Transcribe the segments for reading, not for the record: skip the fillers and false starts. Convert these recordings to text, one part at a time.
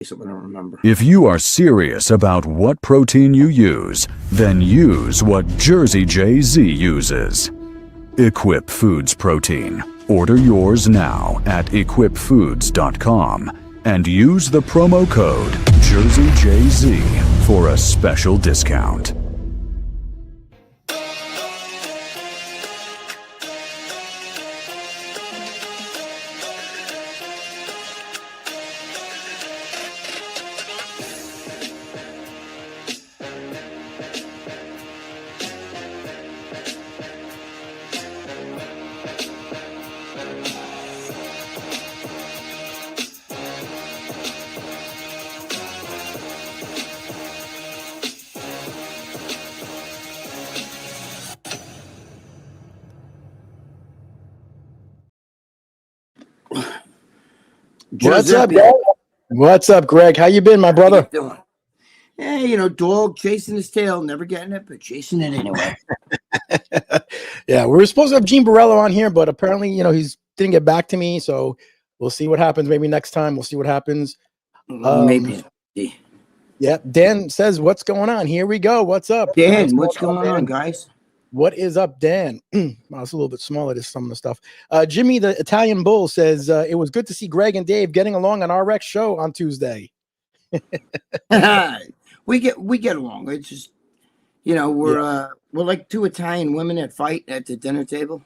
Something I don't remember. If you are serious about what protein you use, then use what Jersey Jay-Z uses. Equip Foods Protein. Order yours now at equipfoods.com and use the promo code JerseyJZ for a special discount. What's up, Greg? What's up, Greg? How you been, my brother? How you doing? Hey, you know, dog chasing his tail, never getting it, but chasing it anyway. Yeah, we were supposed to have Gene Borello on here, but apparently, you know, he's didn't get back to me. So we'll see what happens. Maybe next time we'll see what happens. Maybe. Yeah, Dan says, "What's going on?" Here we go. What's up, Dan? What's going on, guys? What is up, Dan? Wow, it's a little bit smaller, just some of the stuff. Jimmy, the Italian Bull, says, it was good to see Greg and Dave getting along on our Rex show on Tuesday. we get along. It's just, you know, we're like two Italian women that fight at the dinner table.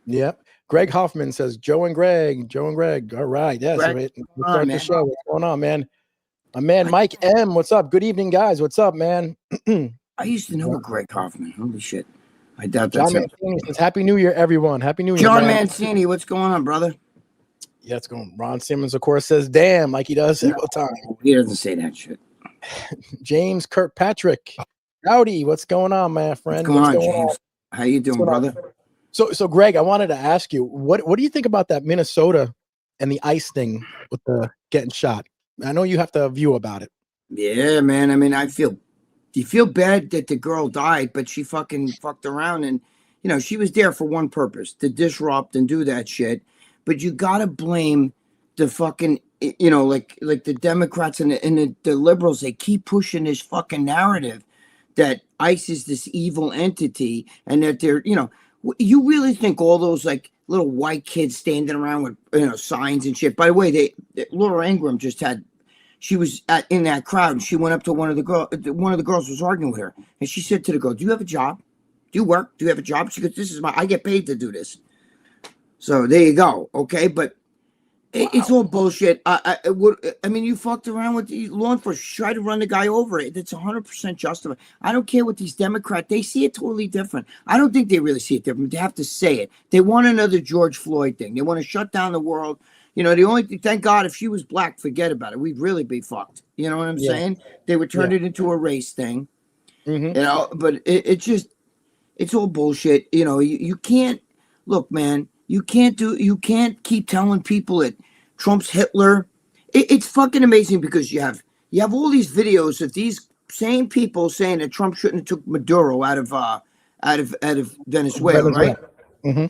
Yep. Greg Hoffman says, Joe and Greg. All right. Yes. Greg, we'll start the show. What's going on, man? My man, Mike M. What's up? Good evening, guys. What's up, man? I used to know Greg Hoffman. Holy shit. I doubt that's John Mancini says, Happy New Year, everyone. Happy New Year. John Mancini, what's going on, brother? Yeah, it's going. Ron Simmons, of course, says, damn, like he does all the time. He doesn't say that shit. James Kirkpatrick. Howdy, what's going on, my friend? What's going on, James? How you doing, brother? So Greg, I wanted to ask you, what do you think about that Minnesota and the ice thing with the getting shot? I know you have to view about it. Yeah, man. I mean, you feel bad that the girl died, but she fucking fucked around, and you know she was there for one purpose, to disrupt and do that shit. But you gotta blame the fucking, you know, like the Democrats and the liberals. They keep pushing this fucking narrative that ICE is this evil entity, and that they're, you know, you really think all those like little white kids standing around with, you know, signs and shit. By the way, Laura Ingraham just had. She was in that crowd, and she went up to one of the girls was arguing with her, and she said to the girl, "Do you have a job? Do you work? Do you have a job?" She goes, I get paid to do this. So there you go. Okay, but it's all bullshit. I mean, you fucked around with the law enforcement, try to run the guy over. It's 100% justified. I don't care what these Democrats, they see it totally different. I don't think they really see it different. They have to say it. They want another George Floyd thing. They want to shut down the world. You know, the only thing, thank God, if she was black, forget about it. We'd really be fucked. You know what I'm saying? They would turn it into a race thing. Mm-hmm. You know, but it's all bullshit. You know, you can't, look, man, you can't keep telling people that Trump's Hitler. It's fucking amazing because you have all these videos of these same people saying that Trump shouldn't have took Maduro out of Venezuela, right? Mm-hmm.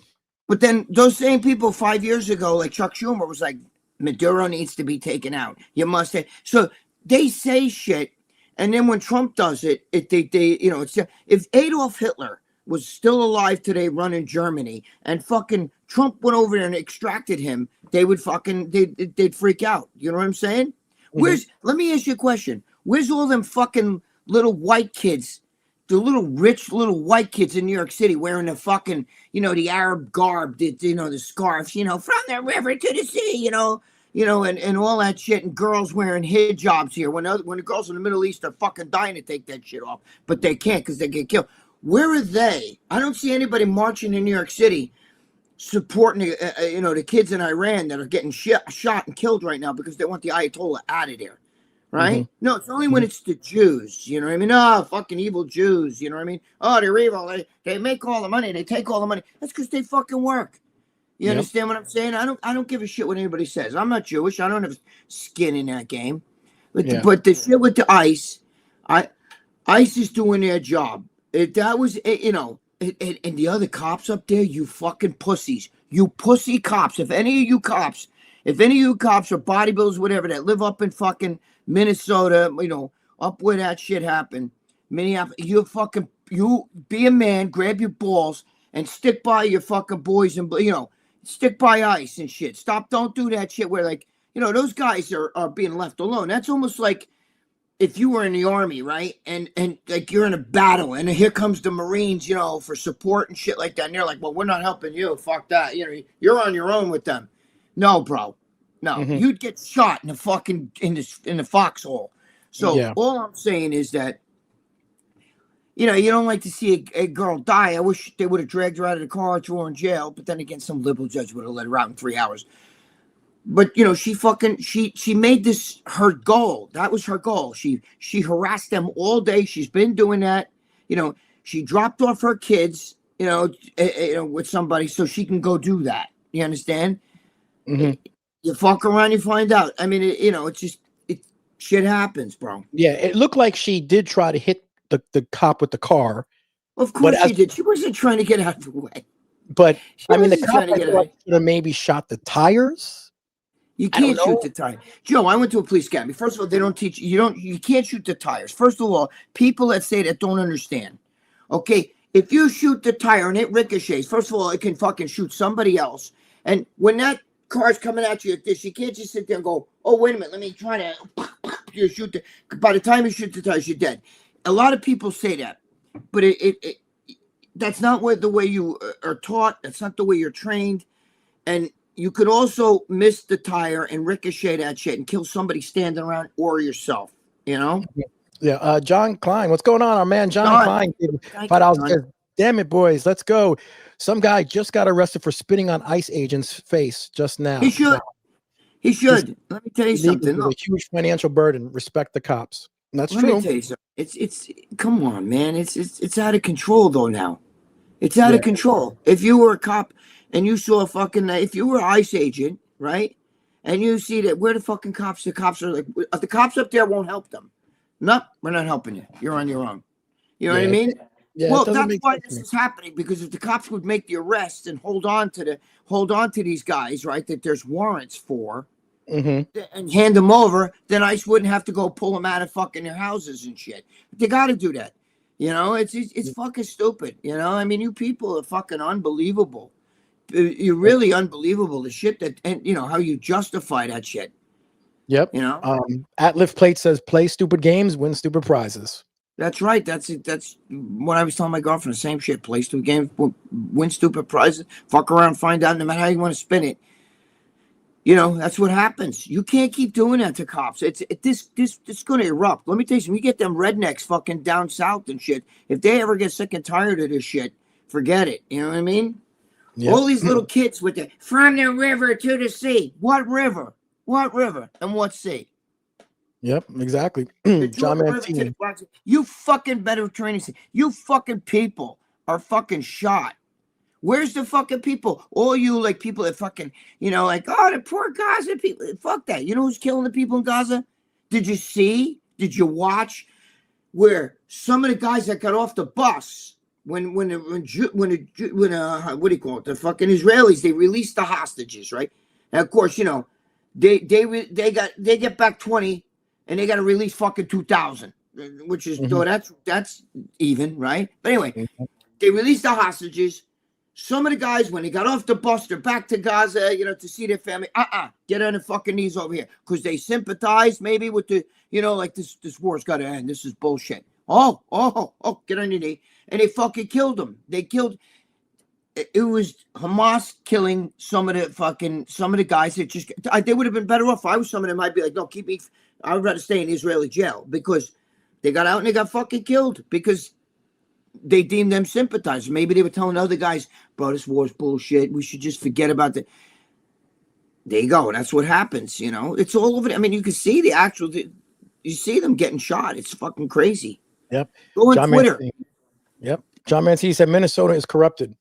But then those same people 5 years ago, like Chuck Schumer, was like, Maduro needs to be taken out. You must have. So they say shit, and then when Trump does it, they you know, it's if Adolf Hitler was still alive today, running Germany, and fucking Trump went over there and extracted him, they would fucking they'd freak out. You know what I'm saying? Mm-hmm. Let me ask you a question. Where's all them fucking little white kids? The little rich little white kids in New York City wearing the fucking, you know, the Arab garb, you know, the scarves, you know, from the river to the sea, you know, and all that shit, and girls wearing hijabs here. When the girls in the Middle East are fucking dying to take that shit off, but they can't because they get killed. Where are they? I don't see anybody marching in New York City supporting, you know, the kids in Iran that are getting shot and killed right now because they want the Ayatollah out of there. Right? Mm-hmm. No, it's only when it's the Jews. You know what I mean? Oh, fucking evil Jews. You know what I mean? Oh, they're evil. They make all the money. They take all the money. That's because they fucking work. You understand what I'm saying? I don't give a shit what anybody says. I'm not Jewish. I don't have skin in that game. But the shit with the ICE, ICE is doing their job. That was, you know, and the other cops up there, you fucking pussies. You pussy cops. If any of you cops are bodybuilders, whatever, that live up in fucking Minnesota, up where that shit happened, Minneapolis, you be a man, grab your balls and stick by your fucking boys and, stick by ice and shit. Don't do that shit where those guys are being left alone. That's almost like if you were in the army, right? And like you're in a battle and here comes the Marines, for support and shit like that. And they're like, well, we're not helping you. Fuck that. You're on your own with them. No, bro. No, you'd get shot in the fucking in the foxhole. So all I'm saying is that, you don't like to see a girl die. I wish they would have dragged her out of the car, threw her in jail. But then again, some liberal judge would have let her out in 3 hours. But she made this her goal. That was her goal. She harassed them all day. She's been doing that. She dropped off her kids, with somebody so she can go do that. You understand? You fuck around, you find out. I mean, it's just shit happens, bro. Yeah, it looked like she did try to hit the cop with the car. Of course she did. She wasn't trying to get out of the way. But I mean, the cop should have maybe shot the tires. You can't shoot the tire. Joe, I went to a police academy. First of all, they don't teach you can't shoot the tires. First of all, people that say that don't understand. Okay, if you shoot the tire and it ricochets, first of all, it can fucking shoot somebody else. And when that car's coming at you at this, you can't just sit there and go, oh, wait a minute, let me try to you shoot by the time you shoot the tires, you're dead. A lot of people say that, but that's not the way you are taught. That's not the way you're trained. And you could also miss the tire and ricochet that shit and kill somebody standing around or yourself, Yeah. John Klein, what's going on? Our man John Klein, $5 says, damn it, boys, let's go. Some guy just got arrested for spitting on ICE agent's face just now. He should. He should. Let me tell you something. A huge financial burden. Respect the cops. And that's true. Let me tell you something. It's come on, man. It's out of control though now. It's out of control. If you were a cop and you saw if you were an ICE agent, right? And you see that where the fucking cops, the cops are like, the cops up there won't help them. No, we're not helping you. You're on your own. You know what I mean? Yeah, well, that's why this is happening, because if the cops would make the arrest and hold on to these guys, right, that there's warrants for, and hand them over, then ICE wouldn't have to go pull them out of fucking their houses and shit. They got to do that. It's fucking stupid. I mean, you people are fucking unbelievable. You're really unbelievable. The shit that, and how you justify that shit. Yep. At Lift Plate says, play stupid games, win stupid prizes. That's right. That's it. That's what I was telling my girlfriend. The same shit. Play stupid games, win stupid prizes, fuck around, find out. No matter how you want to spin it, that's what happens. You can't keep doing that to cops. This going to erupt. Let me tell you something. You get them rednecks fucking down south and shit. If they ever get sick and tired of this shit, forget it. You know what I mean? Yep. All these little kids with from the river to the sea. What river? What river? And what sea? Yep, exactly. John Mancini. You fucking better training. You fucking people are fucking shot. Where's the fucking people? All you people that fucking, the poor Gaza people. Fuck that. You know who's killing the people in Gaza? Did you see? Did you watch where some of the guys that got off the bus when what do you call it? The fucking Israelis, they released the hostages, right? And of course, they get back 20 and they got to release fucking 2,000, which is that's even, right? But anyway, they released the hostages. Some of the guys, when they got off the bus, they're back to Gaza, to see their family. Get on the fucking knees over here, because they sympathize maybe with the, this war's got to end. This is bullshit. Oh, get on your knee. And they fucking killed them. They killed. It was Hamas killing some of the guys that just. They would have been better off. If I was some of them, I'd be like, no, keep me. I would rather stay in Israeli jail, because they got out and they got fucking killed because they deemed them sympathizers. Maybe they were telling other guys, bro, this war's bullshit. We should just forget about it. There you go. That's what happens. It's all over. I mean, you can see you see them getting shot. It's fucking crazy. Yep. Go on Twitter. Mancini. Yep. John Mancini said Minnesota is corrupted.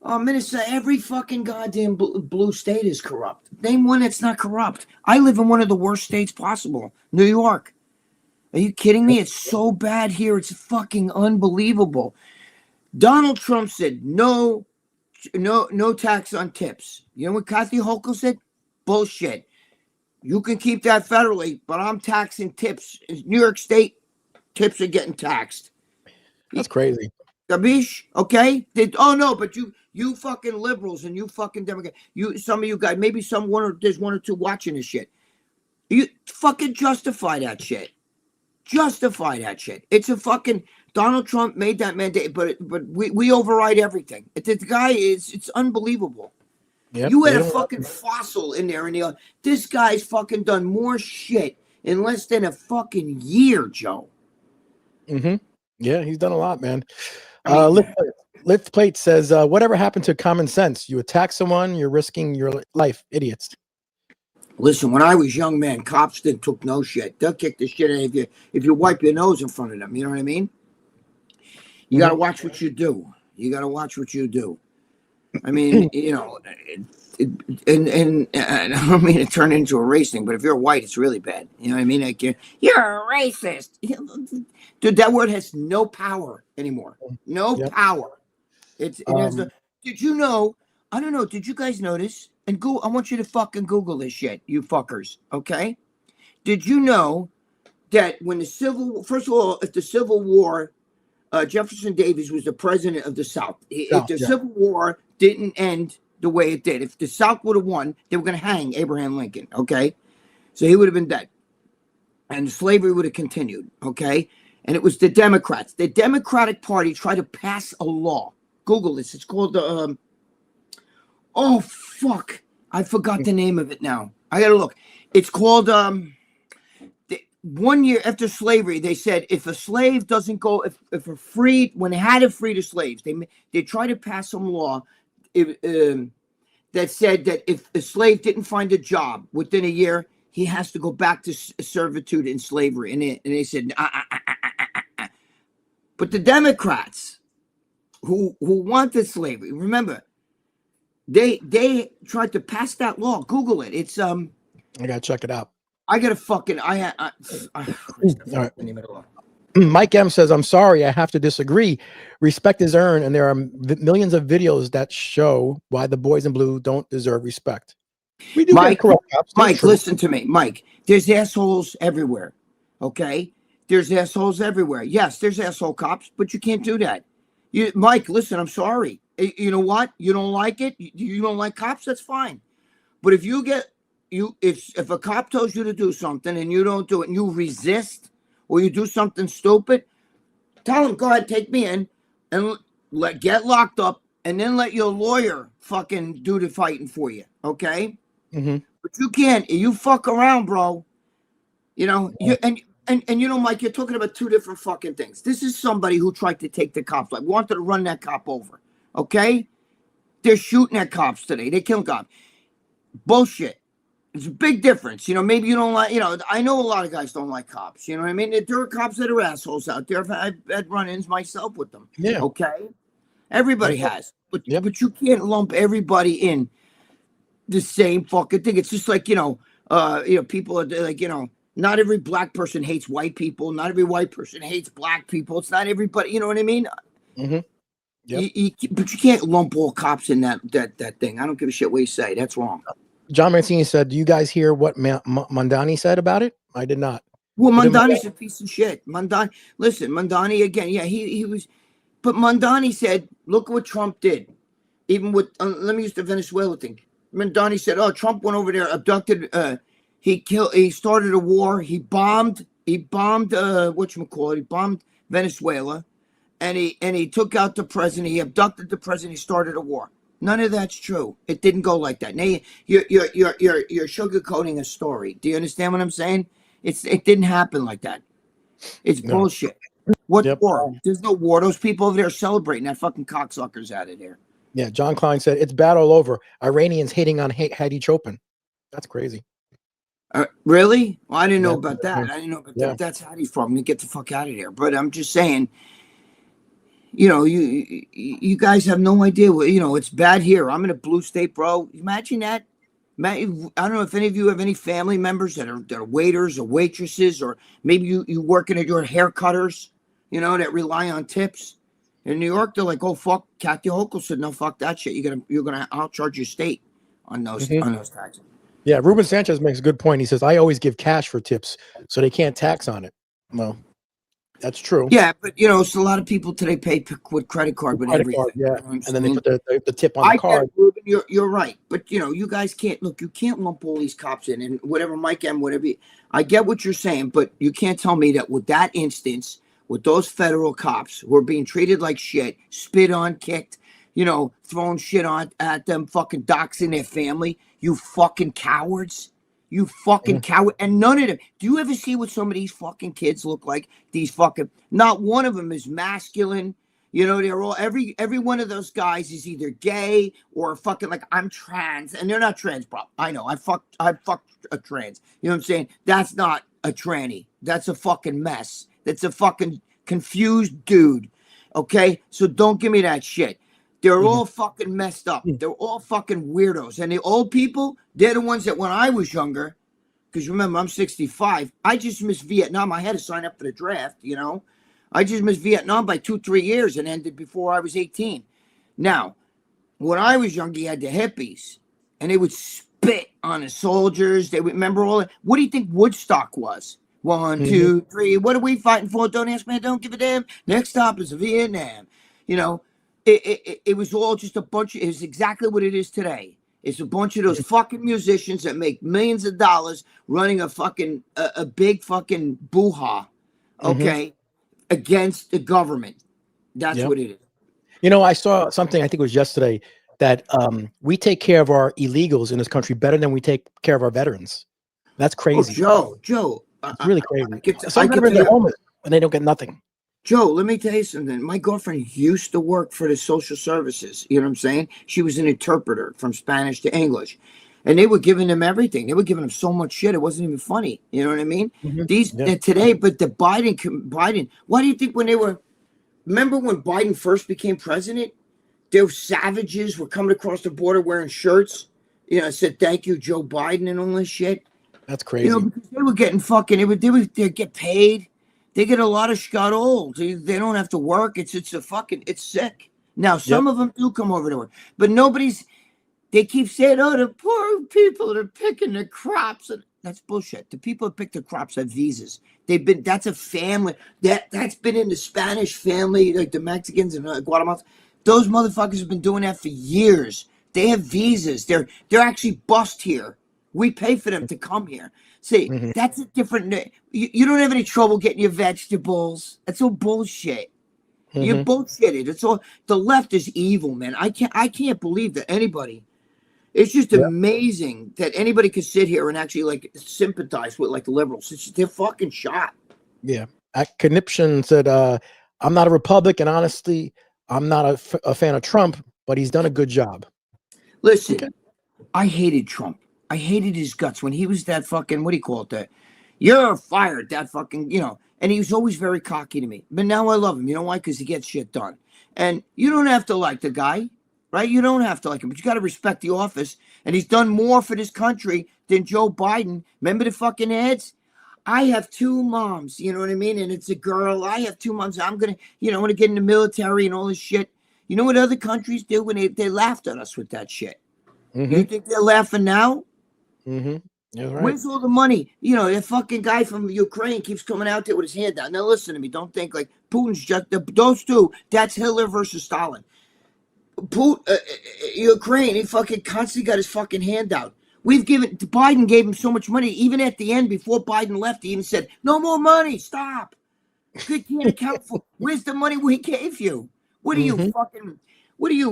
Oh, Minnesota, every fucking goddamn blue state is corrupt. Name one that's not corrupt. I live in one of the worst states possible, New York. Are you kidding me? It's so bad here. It's fucking unbelievable. Donald Trump said no tax on tips. You know what Kathy Hochul said? Bullshit. You can keep that federally, but I'm taxing tips. In New York State, tips are getting taxed. That's crazy. Gabish, okay? Oh no, but you fucking liberals and you fucking Democrats, some of you guys, maybe there's one or two watching this shit. You fucking justify that shit. Justify that shit. It's a fucking Donald Trump made that mandate, but we override everything. The guy it's unbelievable. Yep, You had a fucking fossil in there, and this guy's fucking done more shit in less than a fucking year, Joe. Mm-hmm. Yeah, he's done a lot, man. Lift Plate says, whatever happened to common sense? You attack someone, you're risking your life. Idiots. Listen, when I was young, man, cops took no shit. They'll kick the shit out of you if you wipe your nose in front of them. You know what I mean? You got to watch what you do. You got to watch what you do. I mean, and I don't mean to turn into a race thing, but if you're white, it's really bad. You know what I mean? Like you're a racist. Dude, that word has no power anymore. No power. It has no. Did you know? I don't know. Did you guys notice? And I want you to fucking Google this shit, you fuckers. Okay? Did you know that when first of all, if the Civil War, Jefferson Davis was the president of the South. If the Civil War didn't end the way it did, if the South would have won, they were going to hang Abraham Lincoln. Okay? So he would have been dead. And slavery would have continued. Okay? And it was the Democrats. The Democratic Party tried to pass a law. Google this. It's called the. Oh, fuck. I forgot the name of it now. I got to look. It's called. 1 year after slavery, they said if a slave doesn't go, if a freed, when they had to free the slaves, they tried to pass some law that said that if a slave didn't find a job within a year, he has to go back to servitude and slavery. And they said, But the Democrats who wanted slavery, remember, they tried to pass that law. Google it. It's I gotta check it out. I gotta fucking all right. Mike M says, I'm sorry, I have to disagree. Respect is earned, and there are millions of videos that show why the boys in blue don't deserve respect. We do Mike, listen to me. Mike, there's assholes everywhere. Okay? There's assholes everywhere. Yes, there's asshole cops, but you can't do that. Mike, listen, I'm sorry. You know what? You don't like it? You don't like cops? That's fine. But if if a cop tells you to do something and you don't do it and you resist or you do something stupid, tell him, go ahead, take me in and get locked up and then let your lawyer fucking do the fighting for you. Okay? Mm-hmm. But you can't. You fuck around, bro. You know, and you know, Mike, you're talking about two different fucking things. This is somebody who tried to take the cops, like wanted to run that cop over. Okay? They're shooting at cops today. They kill cops. Bullshit. It's a big difference. You know, maybe you don't like, I know a lot of guys don't like cops. You know what I mean? There are cops that are assholes out there. I've had run-ins myself with them. Yeah. Okay? Everybody has. But you can't lump everybody in the same fucking thing. It's just like, people are like, not every black person hates white people. Not every white person hates black people. It's not everybody. You know what I mean? Mm-hmm. Yep. But you can't lump all cops in that thing. I don't give a shit what you say. That's wrong. John Mancini said, do you guys hear what Mondani said about it? I did not. Well, Mondani's a piece of shit. Mondani again. Yeah, he was. But Mondani said, look what Trump did. Even with, let me use the Venezuela thing. Mondani said, oh, Trump went over there, abducted, he started a war. He bombed whatchamacallit, he bombed Venezuela. And he took out the president. He abducted the president. He started a war. None of that's true. It didn't go like that. Now you're sugarcoating a story. Do you understand what I'm saying? It didn't happen like that. It's bullshit. What war? There's no war. Those people over there celebrating. That fucking cocksuckers out of there. Yeah, John Klein said it's bad all over. Iranians hating on Hadi Chopin. That's crazy. Really? Well, I didn't know about that. I didn't know about that. That's Hadi from. Get the fuck out of there. But I'm just saying. You guys have no idea what, it's bad here. I'm in a blue state, bro. Imagine that. I don't know if any of you have any family members that are waiters or waitresses, or maybe you working at your hair cutters, that rely on tips. In New York, they're like, oh, fuck. Kathy Hochul said, no, fuck that shit. I'll charge your state on those taxes. Yeah, Ruben Sanchez makes a good point. He says, I always give cash for tips, so they can't tax on it. Well, that's true. Yeah, but so a lot of people today pay with credit card with Credit everything. card, yeah. You know what I'm And then they saying? put the tip on the I card. get it, Ruben, you're right, but you guys can't look. You can't lump all these cops in and whatever, Mike M, whatever. I get what you're saying, but you can't tell me that with that instance, with those federal cops who are being treated like shit, spit on, kicked, throwing shit on at them, fucking doxing their family. You fucking cowards. You fucking coward. And none of them. Do you ever see what some of these fucking kids look like? These fucking. Not one of them is masculine. They're all every one of those guys is either gay or fucking like I'm trans, and they're not trans, bro. I know. I fucked a trans. You know what I'm saying? That's not a tranny. That's a fucking mess. That's a fucking confused dude. Okay? So don't give me that shit. They're all fucking messed up. They're all fucking weirdos. And the old people, they're the ones that when I was younger, because remember, I'm 65, I just missed Vietnam. I had to sign up for the draft, I just missed Vietnam by 2-3 years and ended before I was 18. Now, when I was young, you had the hippies, and they would spit on the soldiers. They would remember all that. What do you think Woodstock was? 1, 2, 3. What are we fighting for? Don't ask me. Don't give a damn. Next stop is Vietnam. It was all just a bunch of, it was exactly what it is today. It's a bunch of those fucking musicians that make millions of dollars running a big fucking boo-ha, okay, against the government. That's what it is. I saw something, I think it was yesterday, that we take care of our illegals in this country better than we take care of our veterans. That's crazy. Oh, Joe. It's really crazy. Some veterans are homeless and they don't get nothing. Joe, let me tell you something. My girlfriend used to work for the social services. You know what I'm saying? She was an interpreter from Spanish to English. And they were giving them everything. They were giving them so much shit. It wasn't even funny. You know what I mean? Today, but the Biden, why do you think remember when Biden first became president? Those savages were coming across the border wearing shirts. Said, thank you, Joe Biden, and all this shit. That's crazy. Because they were getting fucking, they get paid. They get a lot of scuttle. They don't have to work. It's sick. Now, some of them do come over to work, but they keep saying, oh, the poor people that are picking the crops. And that's bullshit. The people that pick the crops have visas. That's a family. That's been in the Spanish family, like the Mexicans and Guatemalans. Those motherfuckers have been doing that for years. They have visas. They're actually bussed here. We pay for them to come here. See, that's a different. You don't have any trouble getting your vegetables. That's all bullshit. You're bullshitted. It's all the left is evil, man. I can't believe that anybody. It's just amazing that anybody could sit here and actually like sympathize with like the liberals. They're fucking shot. Yeah. Conniption said, "I'm not a Republican. Honestly, I'm not a fan of Trump, but he's done a good job." Listen, I hated Trump. I hated his guts when he was that fucking, what do you call it, that you're fired, that fucking, and he was always very cocky to me. But now I love him. You know why? Because he gets shit done. And you don't have to like the guy, right? You don't have to like him, but you got to respect the office. And he's done more for this country than Joe Biden. Remember the fucking ads? I have 2 moms, you know what I mean? And it's a girl. I have 2 moms. I'm going to, I want to get in the military and all this shit. You know what other countries do when they laughed at us with that shit? You think they're laughing now? Right. Where's all the money? That fucking guy from Ukraine keeps coming out there with his hand out. Now listen to me. Don't think like Putin's just those two. That's Hitler versus Stalin. Ukraine, he fucking constantly got his fucking hand out. Biden gave him so much money. Even at the end, before Biden left, he even said, "No more money. Stop. You can't account for. Where's the money we gave you? What are you fucking? What are you?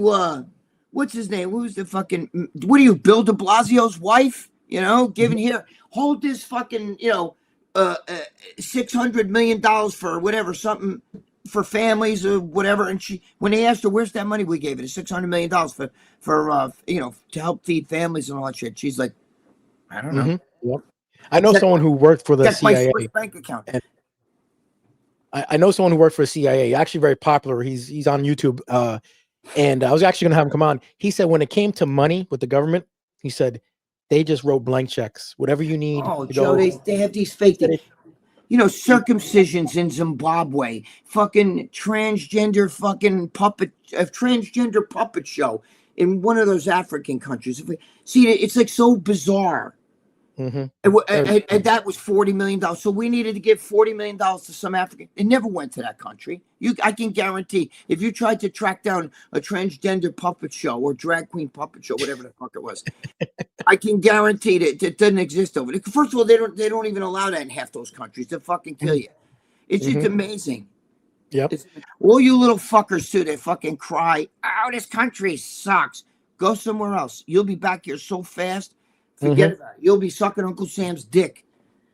What's his name? Who's the fucking? What are you, Bill de Blasio's wife? Giving here, hold this fucking, $600 million for whatever, something for families or whatever. And when they asked her, where's that money we gave it, $600 million for to help feed families and all that shit. She's like, I don't know. Yep. I know someone who worked for the CIA. My Swiss bank account. And I know someone who worked for the CIA, actually very popular. He's on YouTube. And I was actually going to have him come on. He said when it came to money with the government, he said, they just wrote blank checks. Whatever you need. Oh, Joe, they have these fake things. Circumcisions in Zimbabwe. Fucking transgender puppet show in one of those African countries. See, it's like so bizarre. Mm-hmm. And that was $40 million. So we needed to give $40 million to some African. It never went to that country. I can guarantee if you tried to track down a transgender puppet show or drag queen puppet show, whatever the fuck it was, I can guarantee that it doesn't exist over there. First of all, they don't even allow that in half those countries. They'll fucking kill you. It's just amazing. Yep. All you little fuckers too, they fucking cry, oh, this country sucks. Go somewhere else. You'll be back here so fast. Forget about it. You'll be sucking Uncle Sam's dick.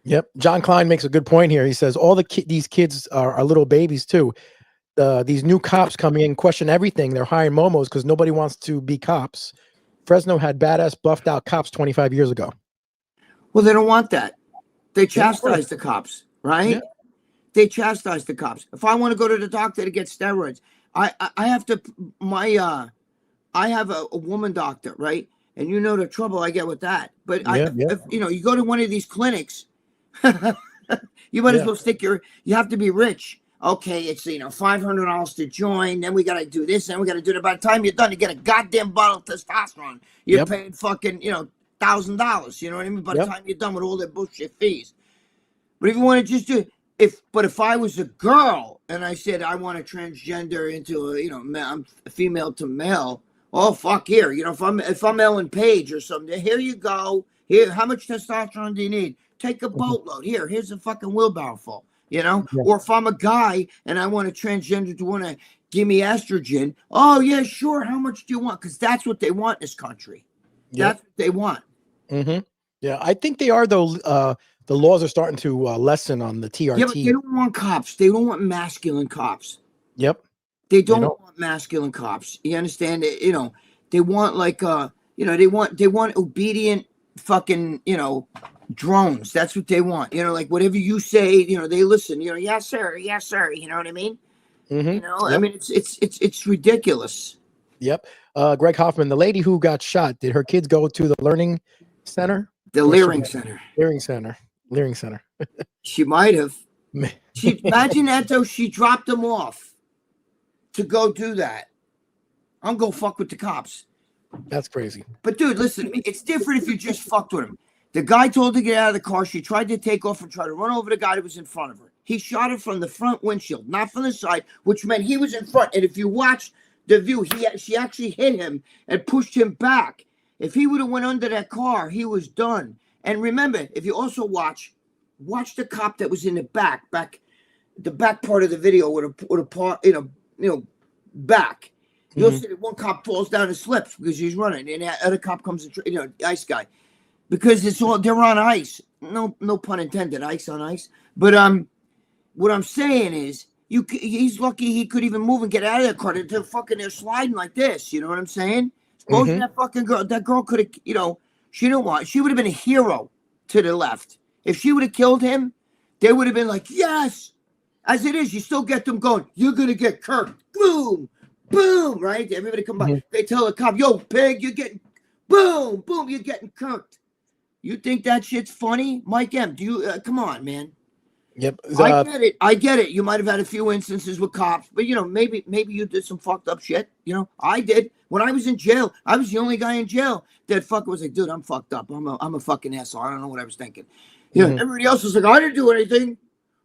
Yep. John Klein makes a good point here. He says all these kids are little babies too. These new cops coming in question everything. They're hiring momos because nobody wants to be cops. Fresno had badass buffed out cops 25 years ago. Well, they don't want that. They chastise the cops, right? Yeah. They chastise the cops. If I want to go to the doctor to get steroids, I have to I have a woman doctor, right? And you know the trouble I get with that. But if you go to one of these clinics, you might as well you have to be rich. Okay, it's $500 to join, then we gotta do this, then we gotta do that. By the time you're done, you get a goddamn bottle of testosterone. You're paying fucking $1,000. You know what I mean? By the time you're done with all their bullshit fees. But if you want to just do if I was a girl and I said I want to transgender into I'm female to male, oh fuck here. If I'm Ellen Page or something, here you go. Here, how much testosterone do you need? Take a boatload. Here's a fucking wheelbarrow full. Or if I'm a guy and I want to transgender to want to give me estrogen, oh yeah, sure. How much do you want? Because that's what they want in this country. That's what they want. Mm-hmm. Yeah, I think they are though. The laws are starting to lessen on the TRT. Yeah, but they don't want cops. They don't want masculine cops. Yep. They don't want masculine cops. You understand? They want they want obedient fucking, drones. That's what they want. Like whatever you say, they listen. Yes sir, yes sir. You know what I mean? Mm-hmm. I mean it's ridiculous. Yep. Greg Hoffman, the lady who got shot, did her kids go to the learning center? The Leering Center. Leering Center. She might have. Imagine that though. She dropped them off to go do that. I'm gonna fuck with the cops. That's crazy. But dude, listen to me. It's different if you just fucked with him. The guy told her to get out of the car. She tried to take off and try to run over the guy that was in front of her. He shot her from the front windshield, not from the side, which meant he was in front. And if you watch the view, she actually hit him and pushed him back. If he would have went under that car, he was done. And remember, if you also watch the cop that was in the back part of the video with a part, back. You'll see that one cop falls down and slips because he's running, and the other cop comes, the ice guy, because they're on ice. No pun intended, ice on ice. But what I'm saying is, he's lucky he could even move and get out of that car. They're sliding like this. You know what I'm saying? Suppose that fucking girl, could have, she would have been a hero to the left. If she would have killed him, they would have been like, yes. As it is, you still get them going. You're gonna get kirked. Boom, boom, right? Everybody come by. They tell the cop, yo, pig, you're getting boom, boom, you're getting kirked. You think that shit's funny? Mike M, do you come on, man? Yep. I get it. You might have had a few instances with cops, but maybe you did some fucked up shit. I did. When I was in jail, I was the only guy in jail that fucking was like, dude, I'm fucked up. I'm a fucking asshole. I don't know what I was thinking. Everybody else was like, I didn't do anything.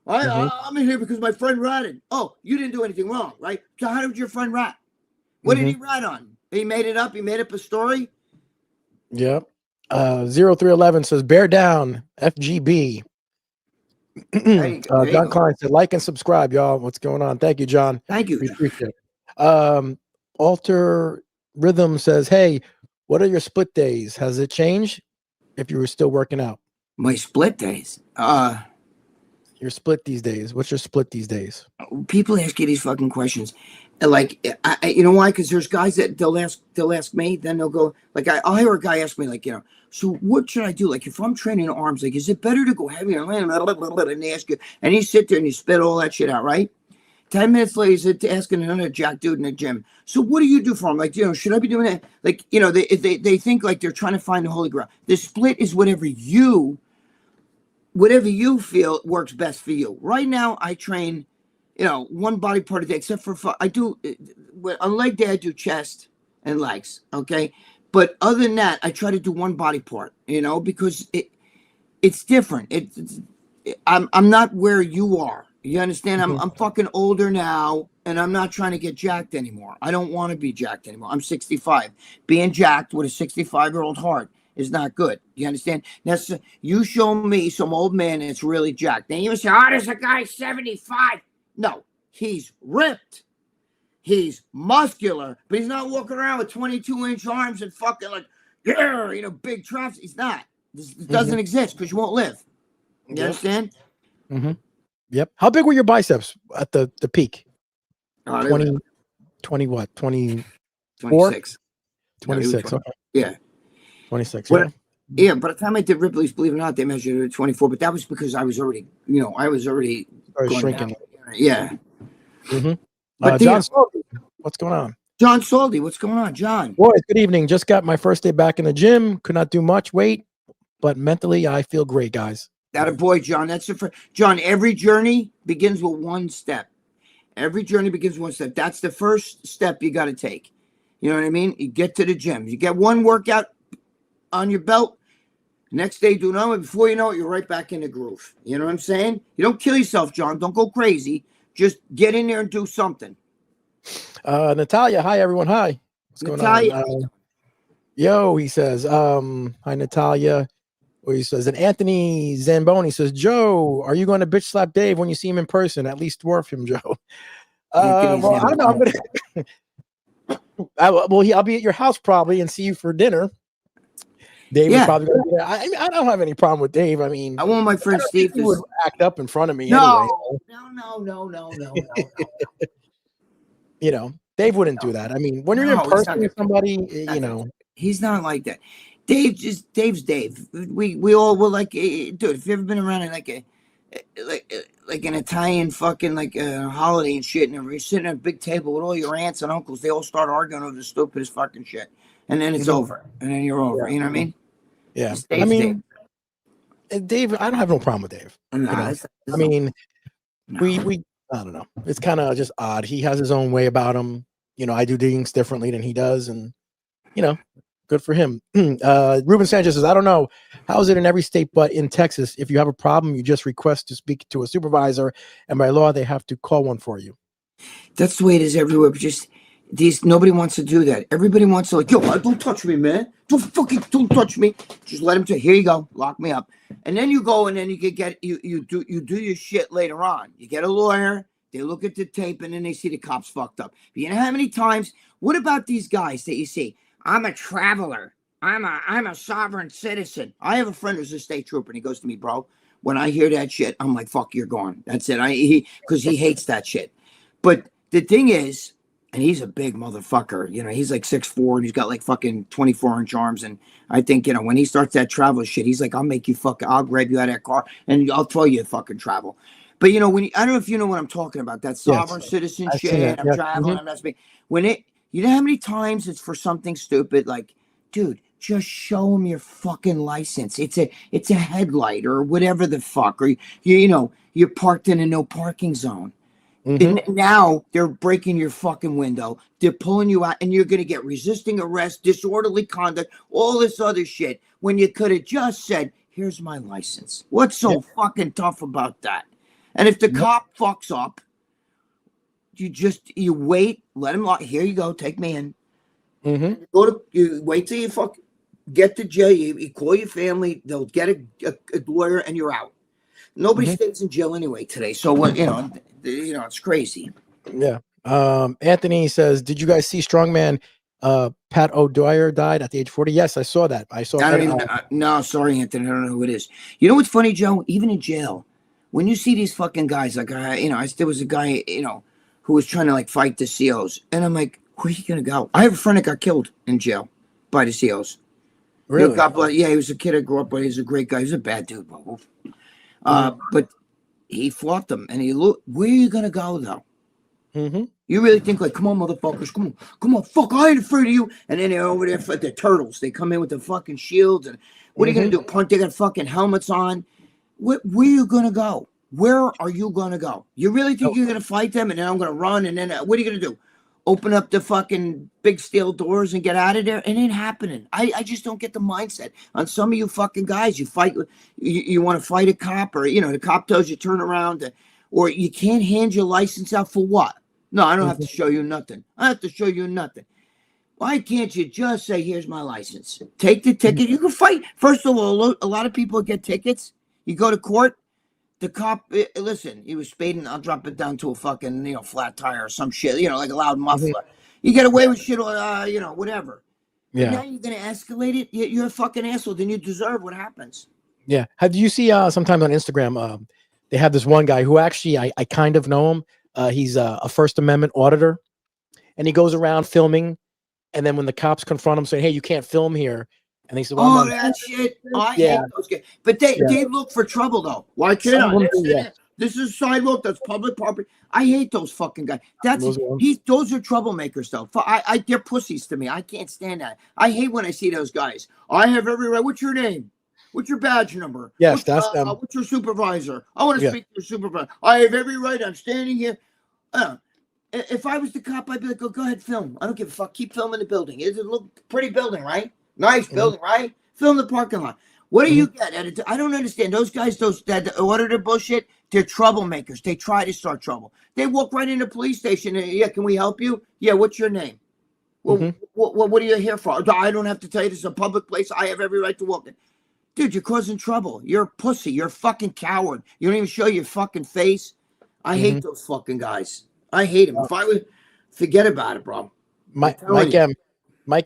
I'm in here because my friend ratted. Oh, you didn't do anything wrong, right? So how did your friend rat? What did he rat on? He made it up. He made up a story. Yep. 0311 says, bear down, FGB. John Klein said, like and subscribe, y'all. What's going on? Thank you, John. Thank you. We appreciate it. Alter Rhythm says, hey, what are your split days? Has it changed if you were still working out? My split days? Your split these days. What's your split these days? People ask you these fucking questions. Like, you know why? Because there's guys that they'll ask me, then they'll go, like, I'll hear a guy ask me, like, so what should I do? Like, if I'm training arms, like, is it better to go heavy or light? And they ask you, and you sit there and you spit all that shit out, right? 10 minutes later, he's asking another jack dude in the gym. So what do you do for him? Like, should I be doing that? Like, they think like they're trying to find the holy grail. The split is whatever you feel works best for you. Right now, I train, one body part a day, except for I do on leg day, I do chest and legs. Okay. But other than that, I try to do one body part, because it's different. I'm not where you are. You understand? I'm fucking older now, and I'm not trying to get jacked anymore. I don't want to be jacked anymore. I'm 65. Being jacked with a 65-year-old heart is not good. You understand? Now, you show me some old man that's really jacked. Then you say, "Oh, there's a guy 75." No, he's ripped. He's muscular, but he's not walking around with 22-inch arms and fucking like, yeah, big traps. He's not. This doesn't exist because you won't live. You understand? Yep. How big were your biceps at the peak? 20, what? 26. 26. Okay. Yeah. 26. Yeah. By the time I did Ripley's, believe it or not, they measured it at 24, but that was because I was already, shrinking. Down. Yeah. But John Salty, what's going on? John Salty, what's going on, John? Boys, good evening. Just got my first day back in the gym. Could not do much weight, but mentally I feel great, guys. That a boy, John. That's it for John. Every journey begins with one step. Every journey begins with one step. That's the first step you got to take. You know what I mean? You get to the gym. You get one workout on your belt. Next day, do another. Before you know it, you're right back in the groove. You know what I'm saying? You don't kill yourself, John. Don't go crazy. Just get in there and do something. Natalia, hi everyone. Hi. What's Natalia. going on? Yo, he says, hi Natalia. He says, and Anthony Zamboni says, Joe, are you going to bitch slap Dave when you see him in person? At least dwarf him, Joe. Well, I don't know. I'll be at your house probably and see you for dinner. Dave is probably going to be there. I don't have any problem with Dave. I mean, I want my friend Steve would act up in front of me. No. Dave wouldn't do that. I mean, when you're in person with somebody, he's not like that. Dave's Dave. We all were like, dude. If you've ever been around in like an Italian fucking holiday and shit, and you're sitting at a big table with all your aunts and uncles, they all start arguing over the stupidest fucking shit, and then it's over, and then you're over. You know what I mean? Yeah. Dave. I don't have no problem with Dave. We I don't know. It's kind of just odd. He has his own way about him. I do things differently than he does, and good for him. Ruben Sanchez says, I don't know. How is it in every state but in Texas? If you have a problem, you just request to speak to a supervisor, and by law, they have to call one for you. That's the way it is everywhere. But nobody wants to do that. Everybody wants to don't touch me, man. Don't touch me. Just let him here you go. Lock me up. And then you go and then you can you do your shit later on. You get a lawyer. They look at the tape and then they see the cops fucked up. But you know how many times? What about these guys that you see? I'm a traveler. I'm a sovereign citizen. I have a friend who's a state trooper, and he goes to me, bro, when I hear that shit, I'm like, fuck, you're gone. That's it. Because he hates that shit. But the thing is, and he's a big motherfucker, he's like 6'4", and he's got like fucking 24-inch arms. And I think, when he starts that travel shit, he's like, I'll grab you out of that car and I'll throw you a fucking travel. But I don't know if you know what I'm talking about, that sovereign citizen shit. I'm traveling, I'm not speaking. You know how many times it's for something stupid? Like, dude, just show him your fucking license. It's a headlight or whatever the fuck. Or you're parked in a no parking zone. And now they're breaking your fucking window. They're pulling you out, and you're gonna get resisting arrest, disorderly conduct, all this other shit. When you could have just said, "Here's my license." What's so fucking tough about that? And if the cop fucks up, you wait, let him lock. Here you go, take me in. You wait till you get to jail. You call your family. They'll get a lawyer, and you're out. Nobody stays in jail anyway today. So what? It's crazy. Yeah. Anthony says, "Did you guys see Strongman Pat O'Dwyer died at the age of 40?" Yes, I saw that. No, sorry, Anthony. I don't know who it is. You know what's funny, Joe? Even in jail, when you see these fucking guys, like there was a guy, who was trying to fight the COs, and I'm like, where are you gonna go? I have a friend that got killed in jail by the COs. Really? He was a kid I grew up with. He's a great guy. He's a bad dude, but he fought them, and where are you gonna go though? You really think come on, motherfuckers, come on, fuck, I ain't afraid of you. And then they're over there for the turtles. They come in with the fucking shields, and what are you gonna do? Punt? They got fucking helmets on. Where are you gonna go? Where are you gonna go? You really think you're gonna fight them, and then I'm gonna run, and then what are you gonna do? open up the fucking big steel doors and get out of there. It ain't happening. I just don't get the mindset. On some of you fucking guys, you fight, you want to fight a cop, or, you know, the cop tells you turn around, or you can't hand your license out for what? No, I don't have to show you nothing. I have to show you nothing. Why can't you just say, here's my license? Take the ticket. You can fight. First of all, a lot of people get tickets. You go to court. The cop, listen, he was speeding. I'll drop it down to a fucking, you know, flat tire or some shit, you know, like a loud muffler. You get away with shit, you know, whatever. Yeah. Now you're going to escalate it. You're a fucking asshole. Then you deserve what happens. Yeah. Have you see sometimes on Instagram, they have this one guy who actually I kind of know him. He's a First Amendment auditor, and he goes around filming. And then when the cops confront him, saying, "Hey, you can't film here," and they said, "Well, that shit." I hate those guys. But they look for trouble though. Why can't I? This is sidewalk. That's public property. I hate those fucking guys. Those are troublemakers though. They're pussies to me. I can't stand that. I hate when I see those guys. I have every right. What's your name? What's your badge number? Yes, that's them. What's your supervisor? I want to speak to your supervisor. I have every right. I'm standing here. If I was the cop, I'd be like, go ahead, film. I don't give a fuck. Keep filming the building. It look pretty building, right? Nice building, right? Film the parking lot. What do you get? I don't understand. Those guys, that auditor bullshit, they're troublemakers. They try to start trouble. They walk right into the police station. And, yeah, can we help you? Yeah, what's your name? Well, what are you here for? I don't have to tell you. This is a public place. I have every right to walk in. Dude, you're causing trouble. You're a pussy. You're a fucking coward. You don't even show your fucking face. I hate those fucking guys. I hate him. If I would forget about it, bro. Mike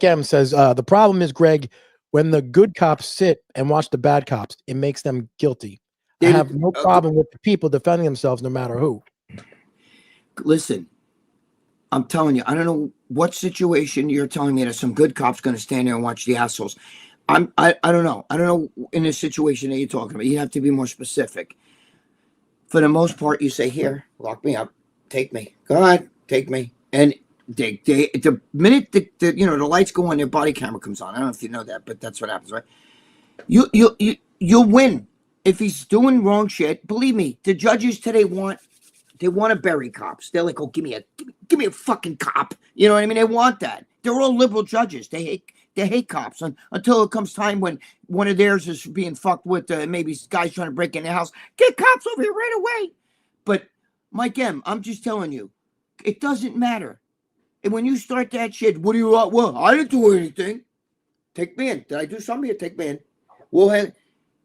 M says the problem is, Greg, when the good cops sit and watch the bad cops, it makes them guilty. I have no problem with the people defending themselves, no matter who. Listen, I'm telling you, I don't know what situation you're telling me that some good cop's going to stand there and watch the assholes. I don't know. I don't know in this situation that you're talking about. You have to be more specific. For the most part, you say, here, lock me up. Take me. Go ahead. Take me. And the minute the lights go on, their body camera comes on. I don't know if you know that, but that's what happens, right? You'll win. If he's doing wrong shit, believe me, the judges today want to bury cops. They're like, oh, give me a fucking cop. You know what I mean? They want that. They're all liberal judges. They hate cops until it comes time when one of theirs is being fucked with maybe guys trying to break in their house. Get cops over here right away. But Mike M, I'm just telling you, it doesn't matter. And when you start that shit, what do you want? Well, I didn't do anything. Take me in. Did I do something? Take me in. Well,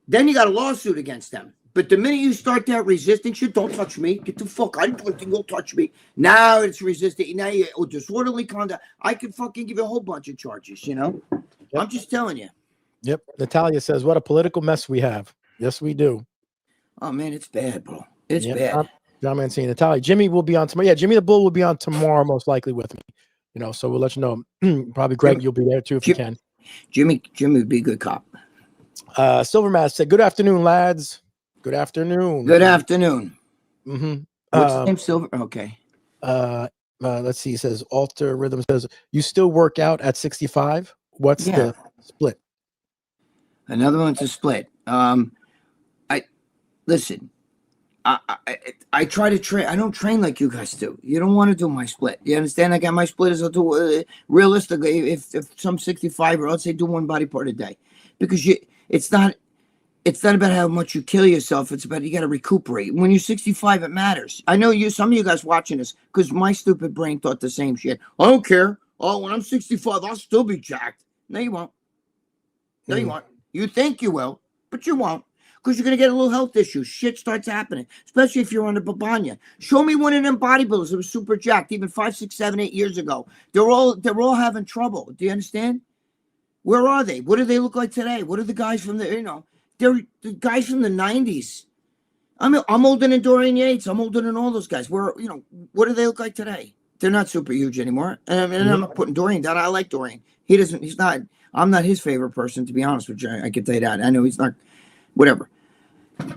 then you got a lawsuit against them. But the minute you start that resisting shit, don't touch me. Get the fuck. I didn't do anything. Don't touch me. Now it's resisting. Now you disorderly conduct. I could fucking give you a whole bunch of charges, you know? Yep. I'm just telling you. Yep. Natalia says, what a political mess we have. Yes, we do. Oh, man, it's bad, bro. It's bad. John Mancini, Natalia. Jimmy will be on tomorrow. Yeah, Jimmy the Bull will be on tomorrow, most likely with me. You know, so we'll let you know. Probably Greg, you'll be there too if you can. Jimmy would be a good cop. Silvermask said, good afternoon, lads. Good afternoon. Good afternoon. What's his name, Silver? Okay. Let's see. He says, Alter Rhythm says, you still work out at 65? What's the split? Another one's a split. Listen. I try to train. I don't train like you guys do. You don't want to do my split. You understand? I got my split. I'll do realistically. If some 65-year-old say do one body part a day, because it's not about how much you kill yourself. It's about you got to recuperate. When you're 65, it matters. I know some of you guys watching this, because my stupid brain thought the same shit. I don't care. Oh, when I'm 65, I'll still be jacked. No, you won't. No, you won't. You think you will, but you won't. Because you're going to get a little health issues. Shit starts happening, especially if you're on the babanya. Show me one of them bodybuilders that was super jacked, even 5, 6, 7, 8 years ago. They're all having trouble. Do you understand? Where are they? What do they look like today? What are the guys from they're the guys from the 90s. I'm older than Dorian Yates. I'm older than all those guys. What do they look like today? They're not super huge anymore. And I'm not putting Dorian down. I like Dorian. I'm not his favorite person, to be honest with you. I can tell you that. I know he's not, whatever.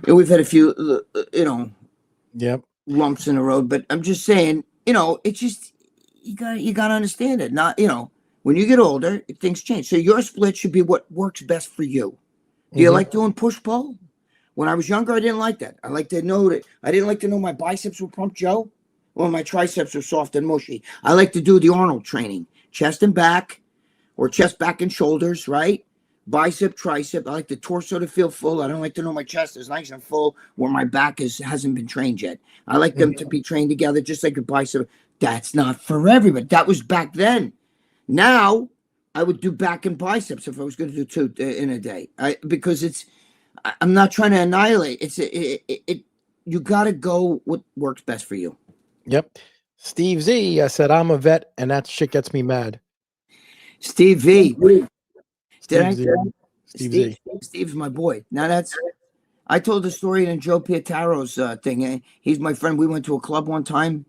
We've had a few, lumps in the road, but I'm just saying, it's just, you got to understand it. Not, when you get older, things change. So your split should be what works best for you. Do you like doing push-pull? When I was younger, I didn't like that. I didn't like to know my biceps were pumped, Joe. Well, my triceps are soft and mushy. I like to do the Arnold training, chest and back, or chest, back, and shoulders, right? Bicep, tricep. I like the torso to feel full. I don't like to know my chest is nice and full where my back hasn't been trained yet. I like them to be trained together, just like a bicep. That's not for everybody. That was back then. Now, I would do back and biceps if I was going to do 2 in a day, because I'm not trying to annihilate. You got to go what works best for you. Yep. Steve Z said, I'm a vet, and that shit gets me mad. Steve V. Steve's my boy. Now I told the story in Joe Pietaro's thing. He's my friend. We went to a club one time,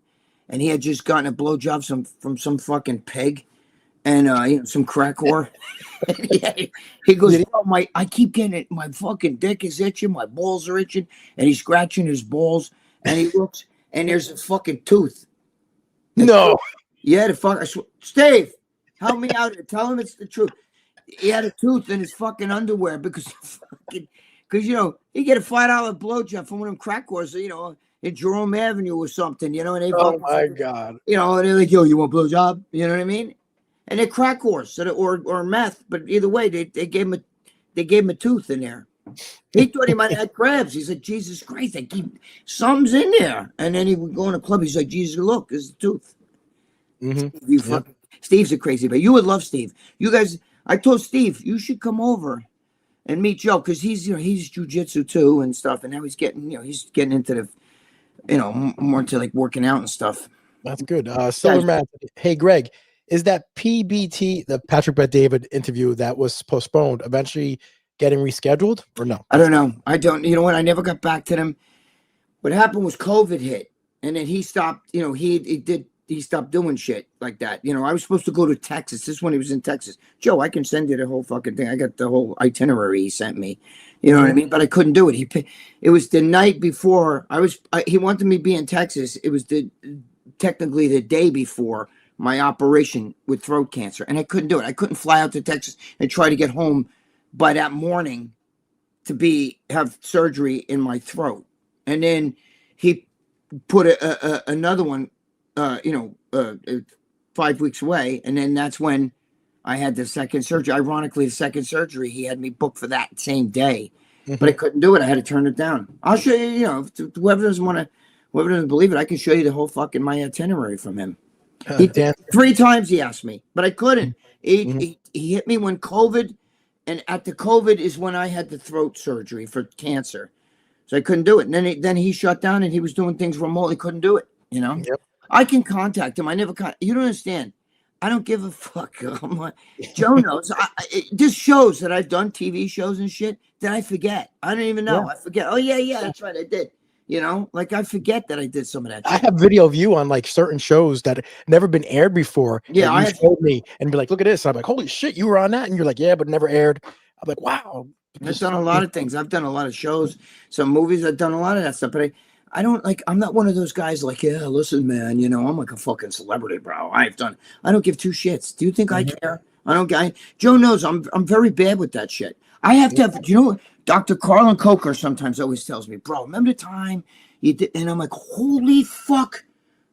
and he had just gotten a blowjob from some fucking pig, and some crack whore. He goes, oh, I keep getting it. My fucking dick is itching. My balls are itching, and he's scratching his balls. And he looks, and there's a fucking tooth. No. Yeah, Steve, help me out here. Tell him it's the truth. He had a tooth in his fucking underwear because you get a $5 blowjob from one of them crack whores, in Jerome Avenue or something, and they my God. and they're like, yo, you want a blowjob? You know what I mean? And they're crack whores or meth, but either way, they gave him a tooth in there. He thought he might have had crabs. He's like, Jesus Christ, I keep something's in there. And then he would go in a club. He's like, Jesus, look, there's a tooth. Steve's a crazy, but you would love Steve. You guys, I told Steve, you should come over and meet Joe, because he's jujitsu too and stuff. And now he's getting into the, more into like working out and stuff. That's good. Silverman, hey, Greg, is that PBT, the Patrick Bet-David interview that was postponed, eventually getting rescheduled or no? I don't know. I don't. You know what? I never got back to them. What happened was COVID hit, and then he stopped. He stopped doing shit like that. I was supposed to go to Texas. This is when he was in Texas. Joe, I can send you the whole fucking thing. I got the whole itinerary he sent me. You know what I mean? But I couldn't do it. It was the night before he wanted me to be in Texas. It was technically the day before my operation with throat cancer, and I couldn't do it. I couldn't fly out to Texas and try to get home by that morning to have surgery in my throat. And then he put another one, 5 weeks away, and then that's when I had the second surgery. Ironically, the second surgery, he had me booked for that same day, but I couldn't do it. I had to turn it down. I'll show you, whoever doesn't believe it, I can show you the whole fucking my itinerary from him. 3 times he asked me, but I couldn't. He hit me when COVID, and at the COVID is when I had the throat surgery for cancer. So I couldn't do it. And then he shut down, and he was doing things remotely. Couldn't do it, Yep. I can contact him. I never you don't understand. I don't give a fuck. Joe knows. This shows that I've done TV shows and shit that I forget. I don't even know. Yeah. I forget. Oh, yeah, that's right. I did. I forget that I did some of that shit. I have video of you on like certain shows that never been aired before. Yeah, you showed me and be like, look at this. I'm like, holy shit, you were on that? And you're like, yeah, but never aired. I'm like, wow. I've done a lot of things. I've done a lot of shows, some movies. I've done a lot of that stuff, but I don't I'm not one of those guys like, yeah, listen, man, I'm like a fucking celebrity, bro. I don't give 2 shits. Do you think I care? I don't. Joe knows I'm very bad with that shit. I have to have, Dr. Carlin Coker sometimes always tells me, bro, remember the time you did? And I'm like, holy fuck.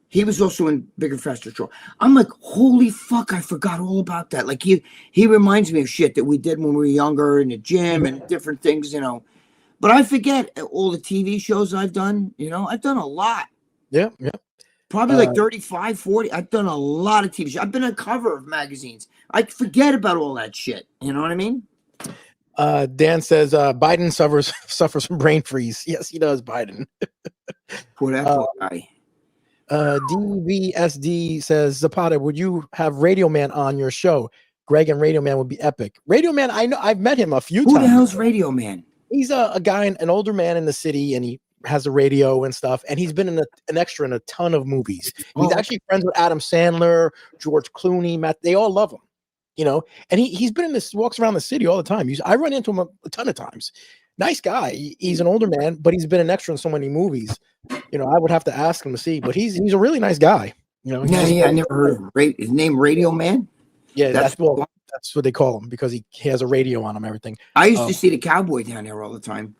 He was also in Bigger, Faster, Stronger. I'm like, holy fuck, I forgot all about that. Like he reminds me of shit that we did when we were younger in the gym and different things, But I forget all the TV shows I've done. I've done a lot. Yeah. Probably like 35, 40. I've done a lot of TV shows. I've been on cover of magazines. I forget about all that shit. You know what I mean? Dan says Biden suffers from brain freeze. Yes, he does, Biden. Poor that poor guy. DVSD says, Zapata, would you have Radio Man on your show? Greg and Radio Man would be epic. Radio Man, I know I've met him a few times. Who the hell's Radio Man? He's a guy, an older man in the city, and he has a radio and stuff. And he's been an extra in a ton of movies. He's actually friends with Adam Sandler, George Clooney, Matt. They all love him, And he's been in this, walks around the city all the time. I run into him a ton of times. Nice guy. He's an older man, but he's been an extra in so many movies. I would have to ask him to see, but he's a really nice guy. Yeah, I never heard of him. His name Radio Man. Yeah, that's what they call him because he has a radio on him. Everything. I used to see the cowboy down there all the time.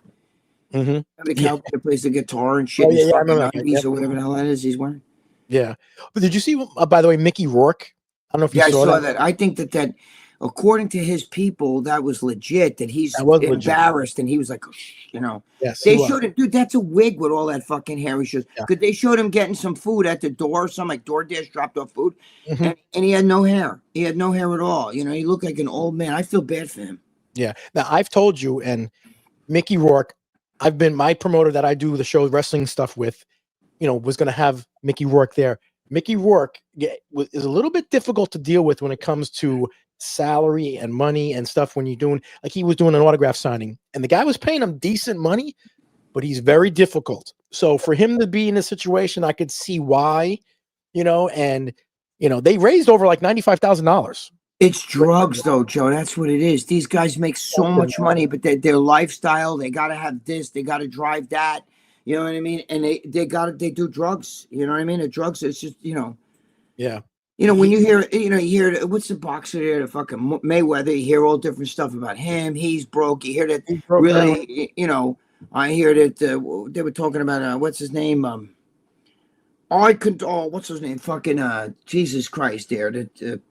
Mm-hmm. The cowboy plays the guitar and shit. Oh, yeah, I remember that. Or whatever the hell that is he's wearing. Yeah. But did you see, by the way, Mickey Rourke? I don't know if you Yeah, I saw saw that. that. I think that according to his people, that was legit. That he's That was legit. embarrassed, and he was like, "Oh, you know." Yes, he They was. showed him, dude. That's a wig with all that fucking hair he shows. Yeah. Because they showed him getting some food at the door. Some like DoorDash dropped off food, Mhm. and he had no hair. He had no hair at all. You know, he looked like an old man. I feel bad for him. Yeah. Now I've told you, and Mickey Rourke, I've been my promoter that I do the show wrestling stuff with, was going to have Mickey Rourke there. Mickey Rourke is a little bit difficult to deal with when it comes to salary and money and stuff. When you're doing, like, he was doing an autograph signing, and the guy was paying him decent money, but he's very difficult. So for him to be in this situation, I could see why, and they raised over like $95,000. It's drugs, though, Joe. That's what it is. These guys make so much money, but their lifestyle, they got to have this, they got to drive that. You know what I mean? And they do drugs. You know what I mean? The drugs, it's just, Yeah. When you hear, what's the boxer there, the fucking Mayweather, you hear all different stuff about him. He's broke. You hear that really, I hear that they were talking about, what's his name? What's his name? Fucking, Jesus Christ there. That,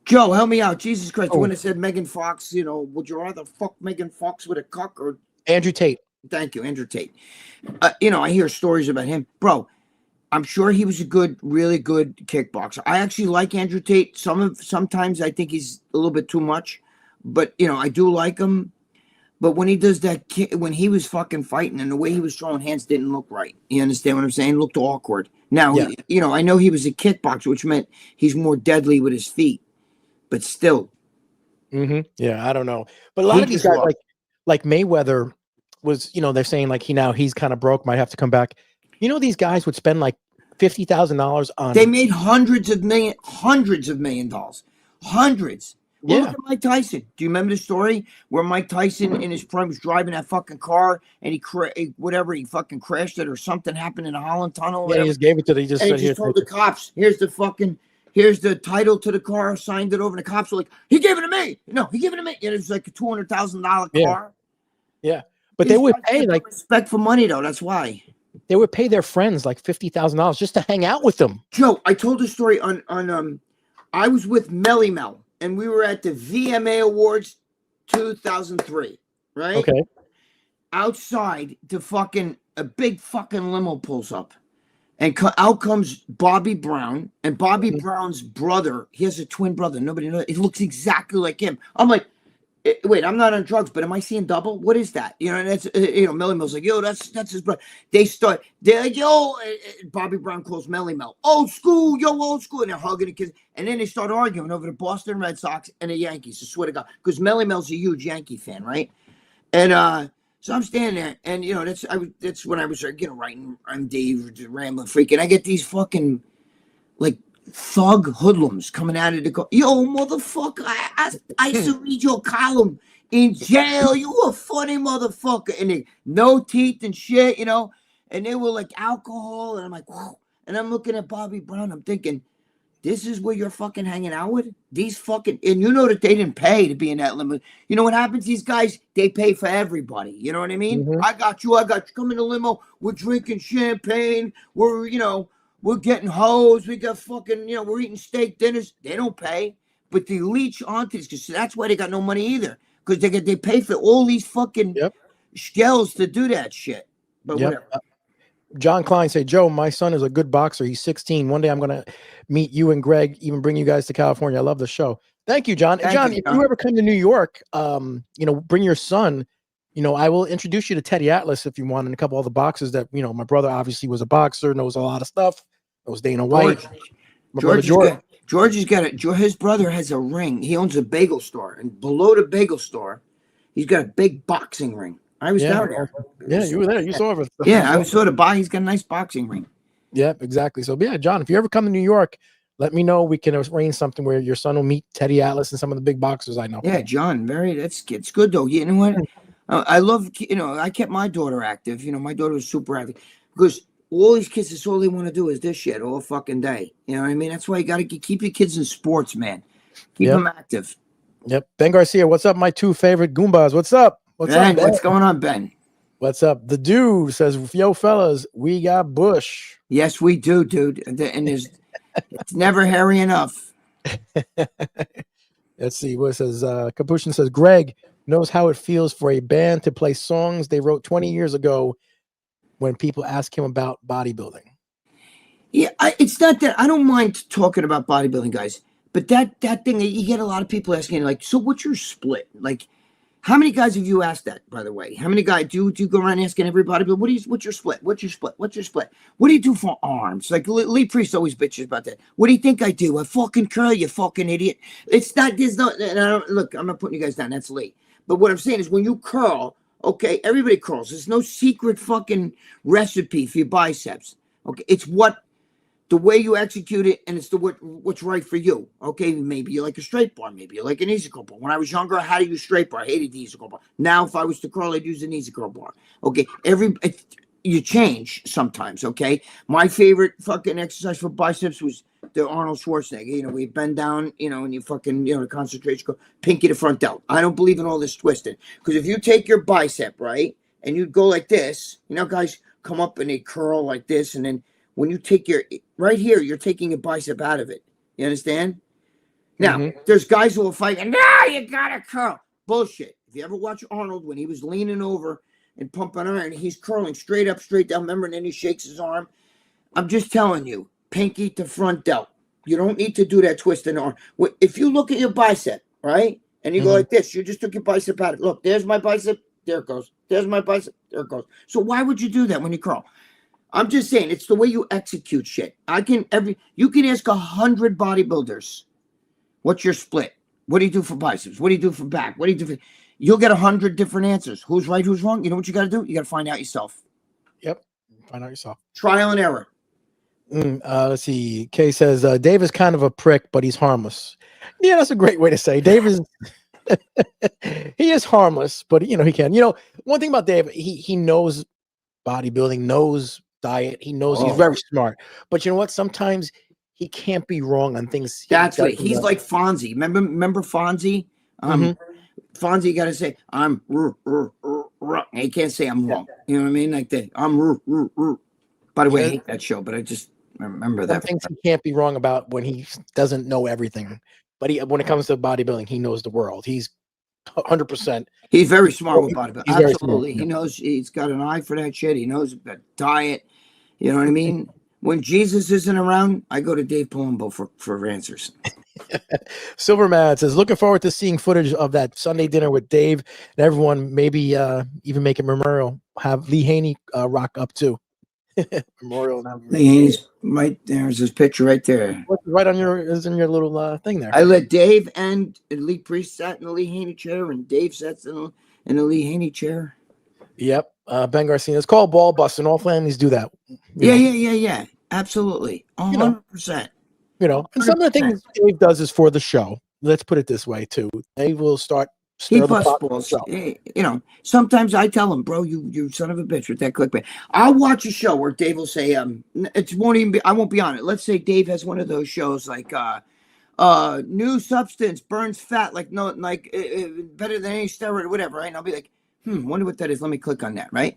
Joe, help me out. Jesus Christ. The one that said Megan Fox, would you rather fuck Megan Fox with a cuck or Andrew Tate? Thank you, Andrew Tate. I hear stories about him. Bro, I'm sure he was a really good kickboxer. I actually like Andrew Tate. Sometimes I think he's a little bit too much, but I do like him. But when he does that, when he was fucking fighting and the way he was throwing hands didn't look right. You understand what I'm saying? It looked awkward. Now, Yeah. I know he was a kickboxer, which meant he's more deadly with his feet, but still. Yeah, I don't know. But a lot of these guys, like Mayweather was, they're saying like he's kind of broke, might have to come back. These guys would spend like $50,000 on. They made hundreds of million dollars. Hundreds. Well, look at Mike Tyson. Do you remember the story where Mike Tyson in his prime was driving that fucking car and he fucking crashed it or something happened in the Holland Tunnel? Yeah, he just gave it to the. He just said, he just told the cops, "Here's the title to the car." Signed it over, and the cops were like, "He gave it to me." No, he gave it to me. And it was like a $200,000 car. Yeah, but they would pay like respect for money though. That's why they would pay their friends like $50,000 just to hang out with them. Joe, I told a story on I was with Melly Mel. And we were at the VMA Awards 2003, right? Okay. Outside, a big fucking limo pulls up. And out comes Bobby Brown. And Bobby Brown's brother, he has a twin brother. Nobody knows. It looks exactly like him. I'm like, wait, I'm not on drugs, but am I seeing double? What is that? And that's, Melly Mel's like, yo, that's his brother. They're like, yo, Bobby Brown calls Melly Mel, old school, and they're hugging the kids. And then they start arguing over the Boston Red Sox and the Yankees, I swear to God, because Melly Mel's a huge Yankee fan, right? And so I'm standing there, and that's when I was writing, I'm Dave, rambling freak, and I get these fucking like thug hoodlums coming out of the car. Yo, motherfucker, I used to read your column in jail. You a funny motherfucker. And they no teeth and shit, and they were like alcohol. And I'm like, whoa. And I'm looking at Bobby Brown. I'm thinking, this is where you're fucking hanging out with? These fucking, and that they didn't pay to be in that limo. You know what happens? These guys, they pay for everybody. You know what I mean? I got you. Come in the limo. We're drinking champagne. We're getting hoes. We got fucking, we're eating steak dinners. They don't pay, but they leech onto this because that's why they got no money either. Because they pay for all these fucking skills to do that shit. But whatever. John Klein say, Joe, my son is a good boxer. He's 16. One day I'm going to meet you and Greg, even bring you guys to California. I love the show. Thank you, John. John, if you ever come to New York, bring your son. I will introduce you to Teddy Atlas if you want, and a couple other boxers that, my brother obviously was a boxer, knows a lot of stuff. Knows Dana White. George has got his brother has a ring. He owns a bagel store, and below the bagel store, he's got a big boxing ring. I was down there. Yeah, you were there. You saw everything. Yeah, I saw the box. He's got a nice boxing ring. Yeah, exactly. So, yeah, John, if you ever come to New York, let me know. We can arrange something where your son will meet Teddy Atlas and some of the big boxers I know. Yeah, John, it's good though. You know what? I love, I kept my daughter active. My daughter was super active because all these kids, that's all they want to do is this shit all fucking day. You know what I mean? That's why you got to keep your kids in sports, man. Keep them active. Yep. Ben Garcia, what's up, my two favorite Goombas? What's up? What's up, Ben? What's going on, Ben? What's up? The dude says, "Yo, fellas, we got Bush." Yes, we do, dude. And there's it's never hairy enough. Let's see what it says. Capuchin says, "Gregg knows how it feels for a band to play songs they wrote 20 years ago when people ask him about bodybuilding." Yeah, it's not that I don't mind talking about bodybuilding, guys, but that thing you get a lot of people asking, like, so what's your split? Like, how many guys have you asked that, by the way? How many guys do you go around asking everybody, but what's your split? What's your split? What's your split? What do you do for arms? Like Lee Priest always bitches about that. What do you think I do? I fucking curl, you fucking idiot. It's not, there's no, look, I'm not putting you guys down. That's Lee. But what I'm saying is when you curl, okay, everybody curls. There's no secret fucking recipe for your biceps. Okay, it's the way you execute it, and it's what's right for you. Okay, maybe you like a straight bar, maybe you like an easy curl bar. When I was younger, I had to use straight bar. I hated the easy curl bar. Now, if I was to curl, I'd use an easy curl bar. Okay, you change sometimes. Okay, my favorite fucking exercise for biceps was the Arnold Schwarzenegger. You know, we bend down, you know, and you fucking, the concentration go pinky to front delt. I don't believe in all this twisting, because if you take your bicep, right, and you go like this, guys come up and they curl like this, and then when you take right here, you're taking a bicep out of it. You understand? Now, there's guys who will fight, and no, you gotta curl. Bullshit. If you ever watch Arnold when he was leaning over and pumping iron, he's curling straight up, straight down. Remember, and then he shakes his arm. I'm just telling you, pinky to front delt. You don't need to do that twist in the arm. If you look at your bicep, right, and you go like this, you just took your bicep out of it. Look, there's my bicep. There it goes. There's my bicep. There it goes. So why would you do that when you curl? I'm just saying, it's the way you execute shit. You can ask 100 bodybuilders, what's your split? What do you do for biceps? What do you do for back? What do you do for? You'll get 100 different answers. Who's right? Who's wrong? You know what you got to do? You got to find out yourself. Yep, find out yourself. Trial and error. Let's see. Kay says Dave is kind of a prick, but he's harmless. Yeah, that's a great way to say. Dave is. He is harmless, but he can. One thing about Dave, he knows bodybuilding, knows diet. He knows he's very smart, but you know what? Sometimes he can't be wrong on things. That's right. He's like Fonzie. Remember Fonzie? Fonzie got to say, I'm. He can't say I'm wrong. You know what I mean? Like that. I'm. By the way, I hate that show, but I just remember that. Things he can't be wrong about when he doesn't know everything. But when it comes to bodybuilding, he knows the world. He's 100%. He's very smart with bodybuilding. Absolutely. Smart. He knows, he's got an eye for that shit. He knows about diet. You know what I mean? When Jesus isn't around, I go to Dave Palumbo for answers. Silverman says, looking forward to seeing footage of that Sunday dinner with Dave and everyone. Maybe even make a memorial. Have Lee Haney rock up too. Memorial. Lee Haney's right there's his picture right there. Right on is in your little thing there. I let Dave and Lee Priest sat in the Lee Haney chair, and Dave sat in the Lee Haney chair. Yep. Ben Garcia. It's called ball busting. All families do that. Yeah. Absolutely. 100%. And some of the things Dave does is for the show. Let's put it this way too. Dave will start. He busts balls. Sometimes I tell him, bro, you son of a bitch with that clickbait. I'll watch a show where Dave will say, I won't be on it. Let's say Dave has one of those shows like new substance burns fat better than any steroid or whatever, right? And I'll be like, wonder what that is. Let me click on that, right?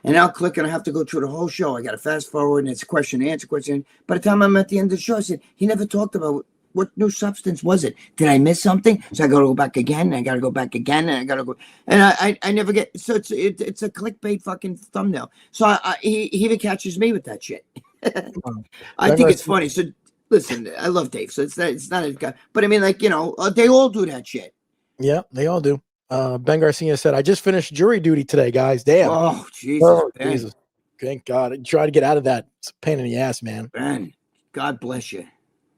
And I'll click and I have to go through the whole show. I got to fast forward and it's question, answer, question. By the time I'm at the end of the show, I said, he never talked about what new substance was it? Did I miss something? So I got to go back again. And I got to go back again. And I got to go. And I never get. So it's a clickbait fucking thumbnail. So he even catches me with that shit. I think it's funny. So listen, I love Dave. So it's not a guy. But I mean, they all do that shit. Yeah, they all do. Ben Garcia said, I just finished jury duty today, guys. Damn. Oh, Jesus. Jesus. Thank God. I try to get out of that. It's a pain in the ass, man. Ben, God bless you.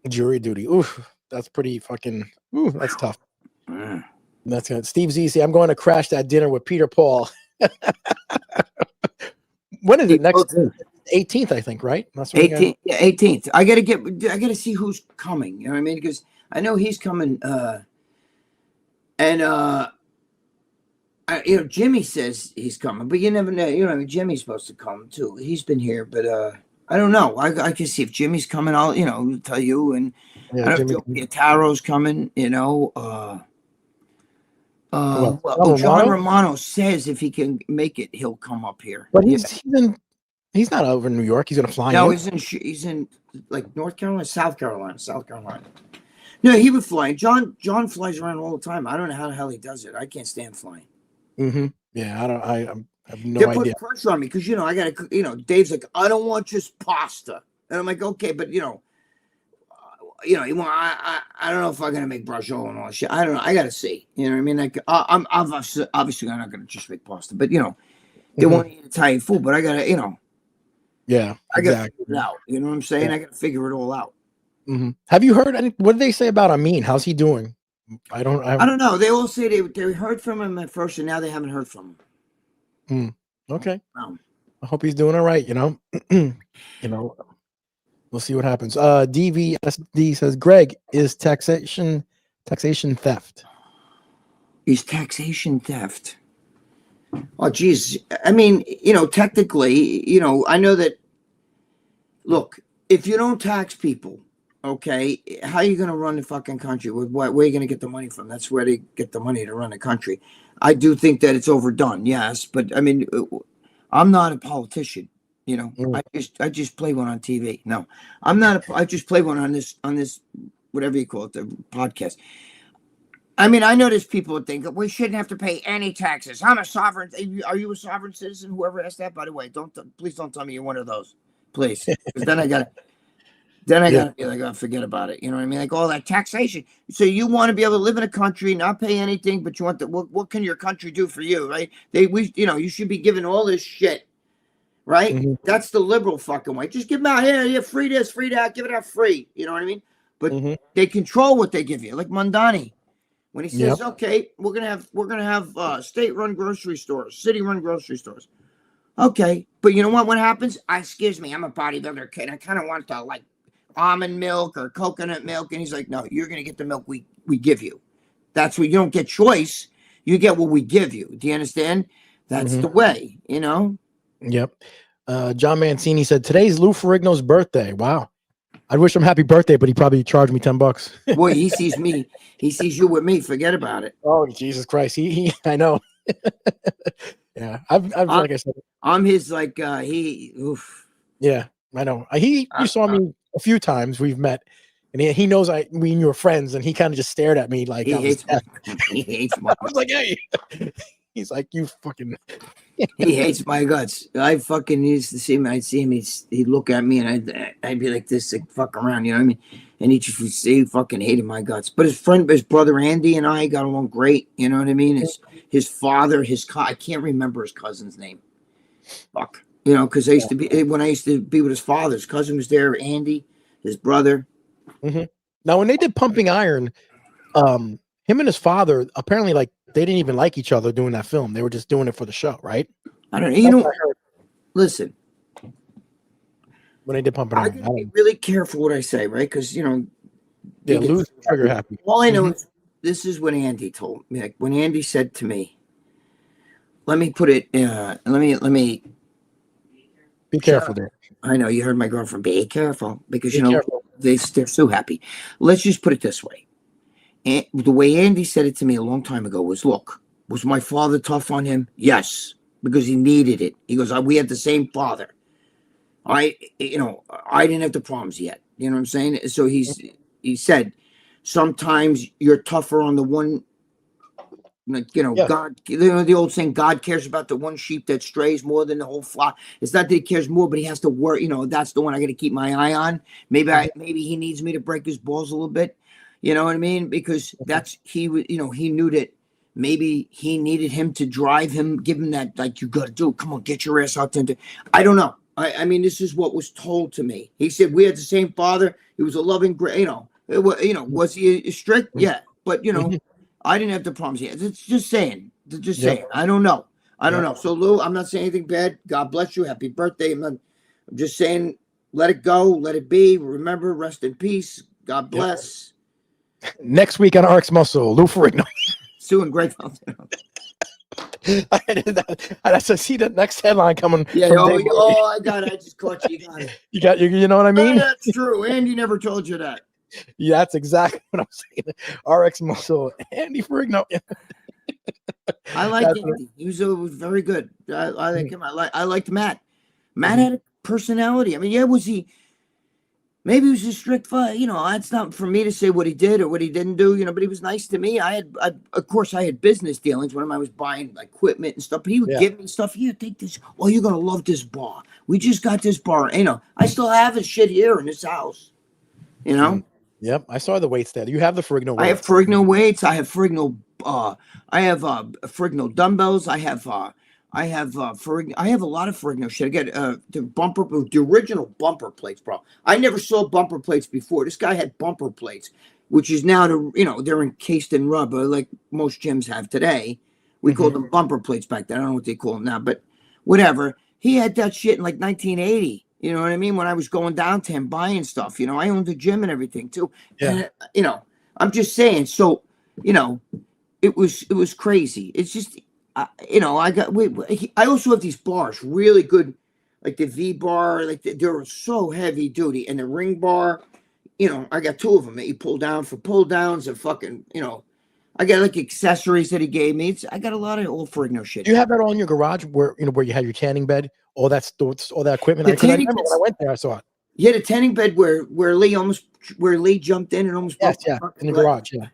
Jury duty. Oof. That's pretty fucking. Ooh, that's tough. That's good. Steve Z, I'm going to crash that dinner with Peter Paul. When is it? Next 18th, I think, right? That's 18th. Yeah, 18th. I gotta see who's coming. You know what I mean? Because I know he's coming. Jimmy says he's coming, but you never know. Jimmy's supposed to come too. He's been here, but I don't know. I can see if Jimmy's coming. I'll tell you. And I don't know if Taro's coming. Well, John Romano says if he can make it, he'll come up here. But he's not over in New York. He's gonna fly No, in. he's in like North Carolina, South Carolina. No, he would fly. John flies around all the time. I don't know how the hell he does it. I can't stand flying. Mm-hmm. Yeah, I have no They're idea. putting pressure on me because I gotta. Dave's like, I don't want just pasta, and I'm like, okay, but I don't know if I'm gonna make bracciolo and all that shit. I don't know. I gotta see. You know what I mean? Like, I'm obviously I'm not gonna just make pasta, but they want to eat Italian food, but I gotta, Yeah, I gotta exactly. figure it out. You know what I'm saying? Yeah. I gotta figure it all out. Mm-hmm. Have you heard what did they say about Amin? How's he doing? I don't know. They all say they heard from him at first, and now they haven't heard from him. Okay. I hope he's doing all right. We'll see what happens. DVSD says Gregg is taxation theft. Is taxation theft? Oh, geez. I mean, technically, I know that. Look, if you don't tax people, okay, how are you going to run the fucking country? Where are you going to get the money from? That's where they get the money to run the country. I do think that it's overdone, yes, but I mean, I'm not a politician. I just play one on TV. No, I'm not. I just play one on this whatever you call it, the podcast. I mean, I know there's people that think we shouldn't have to pay any taxes. I'm a sovereign. Are you a sovereign citizen? Whoever asked that, by the way, please don't tell me you're one of those, please. Because then I gotta be like, oh, forget about it. You know what I mean? Like all that taxation. So you want to be able to live in a country, not pay anything, but you want what can your country do for you, right? You should be given all this shit. Right? Mm-hmm. That's the liberal fucking way. Just give them out here. Yeah, free this, free that. Give it out free. You know what I mean? But they control what they give you. Like Mondani, when he says, "Okay, we're gonna have state-run grocery stores, city-run grocery stores." Okay, but you know what? What happens? Excuse me, I'm a bodybuilder kid. I kind of want to like almond milk or coconut milk, and he's like, "No, you're gonna get the milk we give you. That's what you don't get choice. You get what we give you. Do you understand? That's the way. Yep. John Mancini said today's Lou Ferrigno's birthday. Wow. I wish him happy birthday, but he probably charged me $10. Boy, he sees me. He sees you with me. Forget about it. Oh, Jesus Christ. He I know. Yeah. I've like I said, I'm his like oof. Yeah, I know. You saw me a few times. We've met, and he knows we were friends, and he kind of just stared at me like he hates my I was like, hey. He's like, you fucking. He hates my guts. I fucking used to see him. I'd see him. He'd look at me, and I'd be like this, like fuck around. You know what I mean? And he fucking hated my guts. But his brother Andy, and I got along great. You know what I mean? His father, I can't remember his cousin's name. Fuck. Because I used to be when I used to be with his father. His cousin was there. Andy, his brother. Mm-hmm. Now, when they did Pumping Iron, him and his father apparently they didn't even like each other doing that film. They were just doing it for the show, right? I don't know. Listen. When they did Pumping Iron, I gotta be really careful what I say, right? Because lose trigger happy. All I know is this is what Andy told me. Like when Andy said to me, "Let me put it. Let me be careful there." I know you heard my girlfriend. Be careful because they're so happy. Let's just put it this way. And the way Andy said it to me a long time ago was, look, was my father tough on him? Yes, because he needed it. He goes, we had the same father. I didn't have the problems yet. You know what I'm saying? So he said, sometimes you're tougher on the one, God, the old saying, God cares about the one sheep that strays more than the whole flock. It's not that he cares more, but he has to work. That's the one I got to keep my eye on. Maybe he needs me to break his balls a little bit. You know what I mean? Because he knew that maybe he needed him to drive him, give him that, like, you got to do, come on, get your ass out there. I don't know. I mean, this is what was told to me. He said, we had the same father. He was a loving, was he strict? Yeah. But, I didn't have the problems yet. It's just saying. I don't know. I don't know. So, Lou, I'm not saying anything bad. God bless you. Happy birthday. I'm just saying, let it go. Let it be. Remember, rest in peace. God bless. Next week on RX Muscle, Lou Ferrigno. Sue and Greg Valentino. I see the next headline coming. Yeah. I got it. I just caught you. You got it. You know what I mean? That's true. Andy never told you that. Yeah, that's exactly what I'm saying. RX Muscle, Andy Ferrigno. I like Andy. He was very good. I like him. I liked Matt. Matt had a personality. I mean, yeah, was he? Maybe he was a strict fight. You know, that's not for me to say what he did or what he didn't do. You know, but he was nice to me. Of course, I had business dealings when I was buying like equipment and stuff. But he would give me stuff. Here, take this. Oh, you're gonna love this bar. We just got this bar. You know, I still have his shit here in this house. You know. Yep, I saw the weights there. You have the Ferrigno weights. I have Ferrigno weights. I have Ferrigno. I have Ferrigno dumbbells. I have Ferrigno. I have a lot of Ferrigno shit. I get the original bumper plates, bro. I never saw bumper plates before. This guy had bumper plates, which is now they're encased in rubber like most gyms have today. We called them bumper plates back then. I don't know what they call them now, but whatever. He had that shit in like 1980. You know what I mean? When I was going down to him buying stuff, you know, I owned a gym and everything too. Yeah. And, you know, I'm just saying. So, you know, it was crazy. It's just, you know, I also have these bars, really good, like the V bar, like they're so heavy duty, and the ring bar. You know, I got 2 of them that you pull down for pull downs and fucking, you know, I got like accessories that he gave me. I got a lot of old Ferrigno shit. Do you have that all in your garage where you had your tanning bed? All that equipment. I remember when I went there, I saw it. Yeah, the tanning bed where Lee jumped in and almost in the garage. Yeah.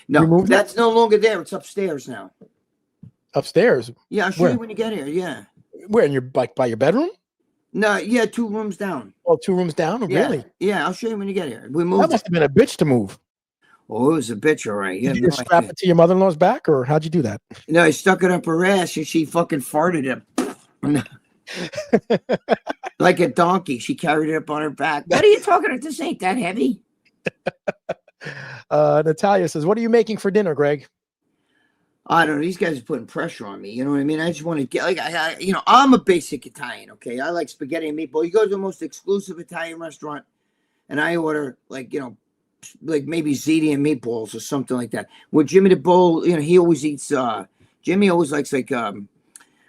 No, that's no longer there. It's upstairs now. Upstairs? Yeah, I'll show you when you get here. Yeah. Where, in your by your bedroom? No, yeah, 2 rooms down. Oh, 2 rooms down? Yeah. Really? Yeah, I'll show you when you get here. We moved. That must have been a bitch to move. Oh, it was a bitch, all right. Did you strap it to your mother-in-law's back, or how'd you do that? No, I stuck it up her ass and she fucking farted it. Like a donkey. She carried it up on her back. What are you talking about? This ain't that heavy. Natalia says, what are you making for dinner, Greg? I don't know. These guys are putting pressure on me. You know what I mean? I just want to get, like, you know, I'm a basic Italian, okay? I like spaghetti and meatball. You go to the most exclusive Italian restaurant, and I order, like, you know, like maybe ziti and meatballs or something like that. With Jimmy the Bull, you know, he always eats, Jimmy always likes, like,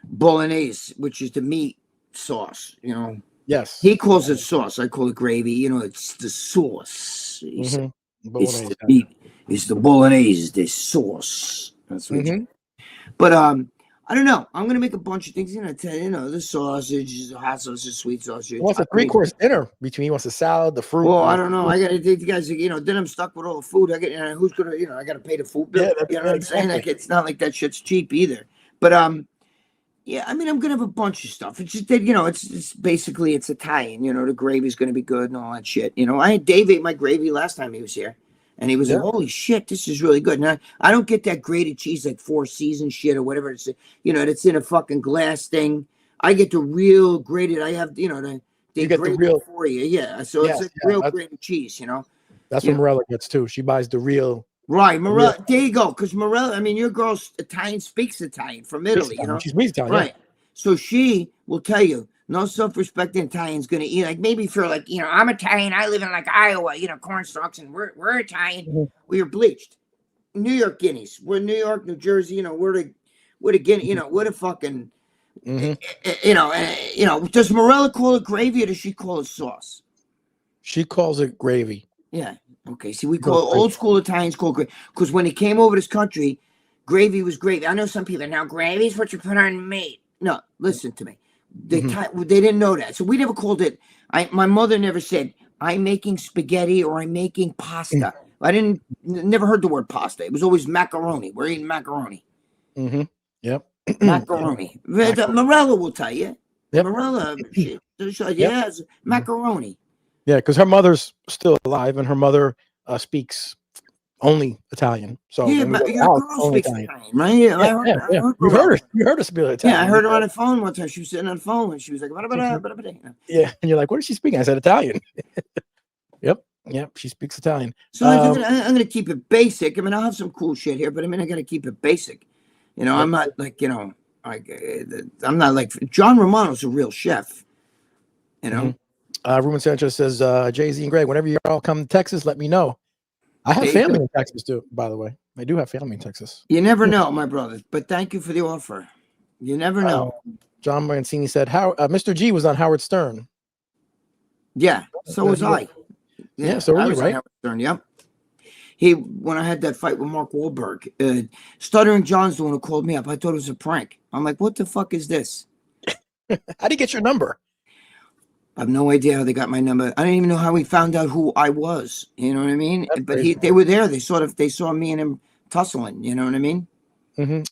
bolognese, which is the meat sauce, you know. Yes. He calls it sauce. I call it gravy. You know, it's the sauce. It's the meat. It's the bolognese, the sauce. That's what But I don't know. I'm gonna make a bunch of things. You know, the sausage, the hot sausage, sweet sausage. He wants a 3-course dinner between. He wants a salad, the fruit. Well, I don't know. I gotta think you guys. You know, then I'm stuck with all the food. I get. Who's gonna? You know, I gotta pay the food bill. You know what I'm saying? Like, it's not like that shit's cheap either. But yeah, I mean, I'm gonna have a bunch of stuff. It's just that, you know, it's basically it's Italian. You know, the gravy's gonna be good and all that shit. You know, I had Dave ate my gravy last time he was here, and he was like, "Holy shit, this is really good." And I don't get that grated cheese like 4 Seasons shit or whatever it's, you know, that's in a fucking glass thing. I get the real grated. I have, you know, they grate the real for you. Yeah, so it's like real grated cheese. You know, that's what Morella gets too. She buys the real. Right, Morella. There you go. Because Morella, I mean, your girl speaks Italian from Italy. You know, she speaks Italian, right? So she will tell you, no self-respecting Italian's going to eat. Like, maybe if you're like, you know, I'm Italian, I live in like Iowa, you know, corn stalks, and we're Italian. We are bleached. New York guineas. We're New York, New Jersey. You know, we're the guinea. You know, we're the fucking. You know. Does Morella call it gravy or does she call it sauce? She calls it gravy. Yeah. Okay, see, we call old school Italians call gravy because when he came over this country, gravy was gravy. I know some people now gravy is what you put on meat. No, listen to me. They didn't know that, so we never called it. My mother never said I'm making spaghetti or I'm making pasta. I never heard the word pasta. It was always macaroni. We're eating macaroni. Yep. Macaroni. Morella will tell you. Yep. Morella, it's macaroni. Yeah, because her mother's still alive, and her mother speaks only Italian. So yeah, but your girl speaks Italian, right? Yeah, You heard her speak Italian. Yeah, I heard her on the phone one time. She was sitting on the phone, and she was like, yeah, and you're like, what is she speaking? I said Italian. Yep, she speaks Italian. So I'm gonna keep it basic. I mean, I'll have some cool shit here, but I mean, I gotta keep it basic. You know, I'm not like, you know, I'm not like John Romano's a real chef. You know. Ruben Sanchez says, Jay-Z and Greg, whenever you all come to Texas, let me know. I have family in Texas too, by the way. I do have family in Texas. You never know, my brother, but thank you for the offer. You never know. John Mancini said, Mr. G was on Howard Stern. Yeah, so was I. Yeah, so were you, right? Howard Stern, yep. when I had that fight with Mark Wahlberg, Stuttering John's the one who called me up. I thought it was a prank. I'm like, what the fuck is this? How do you get your number? I have no idea how they got my number. I don't even know how he found out who I was. You know what I mean? That's But crazy. they were there. They saw me and him tussling. You know what I mean?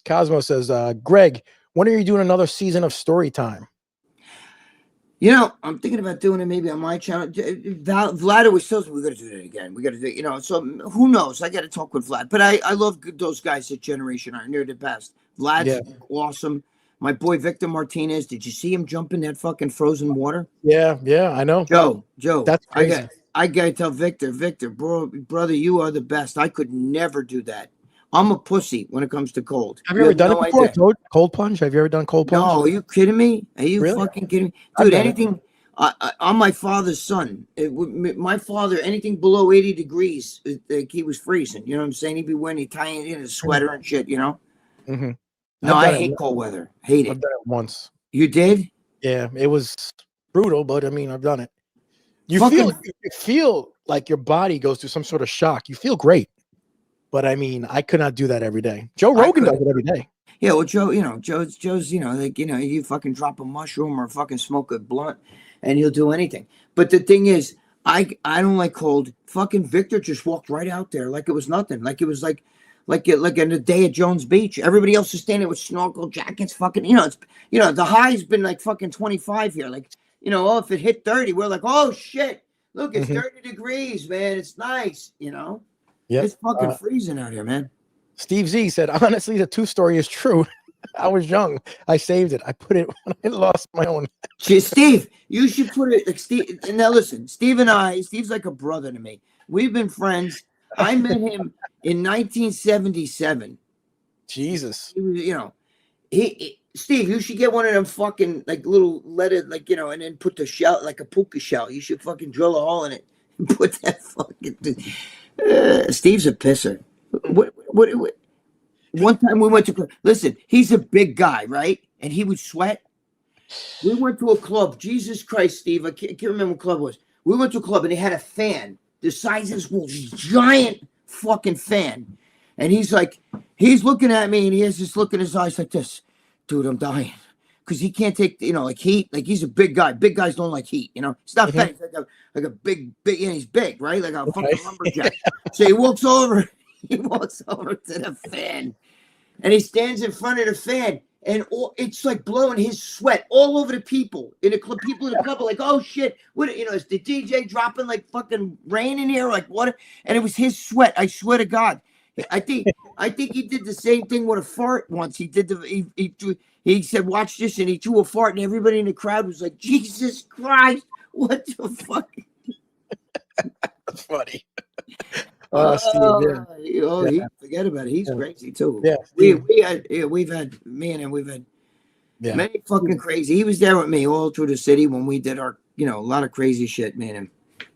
Cosmo says, Greg, when are you doing another season of Story Time? You know, I'm thinking about doing it maybe on my channel. Vlad always tells me we got to do it again. We got to do it, you know. So who knows? I got to talk with Vlad. But I love those guys at Generation Iron. They're the best. Vlad's awesome. My boy Victor Martinez. Did you see him jump in that fucking frozen water? Yeah, I know. Joe, that's crazy. I gotta tell Victor, brother, you are the best. I could never do that. I'm a pussy when it comes to cold. Have you ever done it before? Cold plunge? Have you ever done cold plunge? No, are you kidding me? Are you Really? fucking kidding me? Dude, anything, I'm my father's son. My father, anything below 80 degrees, like he was freezing. You know what I'm saying? He'd be wearing, tying in his sweater and shit, you know? No, I hate cold weather. Hate it. I've done it once. You did? Yeah, it was brutal, but I mean, I've done it. You feel like your body goes through some sort of shock. You feel great. But I mean, I could not do that every day. Joe Rogan does it every day. Yeah, well, Joe, you know, Joe's, you know, like, you know, you fucking drop a mushroom or fucking smoke a blunt and he'll do anything. But the thing is, I don't like cold. Fucking Victor just walked right out there like it was nothing. Like it was like in the day at Jones Beach. Everybody else is standing with snorkel jackets, fucking, you know, it's, you know, the high's been like fucking 25 here. Like, you know, oh, if it hit 30, we're like, oh shit, look, it's 30 degrees, man. It's nice, you know. Yeah, it's fucking freezing out here, man. Steve Z said, honestly, the 2 story is true. I was young. I saved it. I put it when I lost my own. Steve, you should put it like Steve. Now listen, Steve and I, Steve's like a brother to me. We've been friends. I met him in 1977. Jesus. He was, you know, Steve, you should get one of them fucking like little leaded, like, you know, and then put the shell like a puka shell. You should fucking drill a hole in it and put that fucking. Steve's a pisser. What? One time we went to listen. He's a big guy, right? And he would sweat. We went to a club. Jesus Christ, Steve! I can't remember what club it was. We went to a club and they had a fan the size of this wall, giant fucking fan. And he's like, he's looking at me and he has this look in his eyes like this, dude. I'm dying because he can't take, you know, like heat. Like he's a big guy. Big guys don't like heat. You know, it's not fat. He's like a big. You know, he's big, right? Like a fucking lumberjack. So he walks over to the fan, and he stands in front of the fan, and it's like blowing his sweat all over the people in the club. People in the club are like, "Oh shit! What? You know, is the DJ dropping like fucking rain in here, like water?" And it was his sweat. I swear to God. I think he did the same thing with a fart once. He did he said, "Watch this," and he threw a fart, and everybody in the crowd was like, "Jesus Christ, what the fuck?" That's funny. Steve, he forget about it. He's crazy too. Yeah, we've had many fucking crazy. He was there with me all through the city when we did our, you know, a lot of crazy shit, man.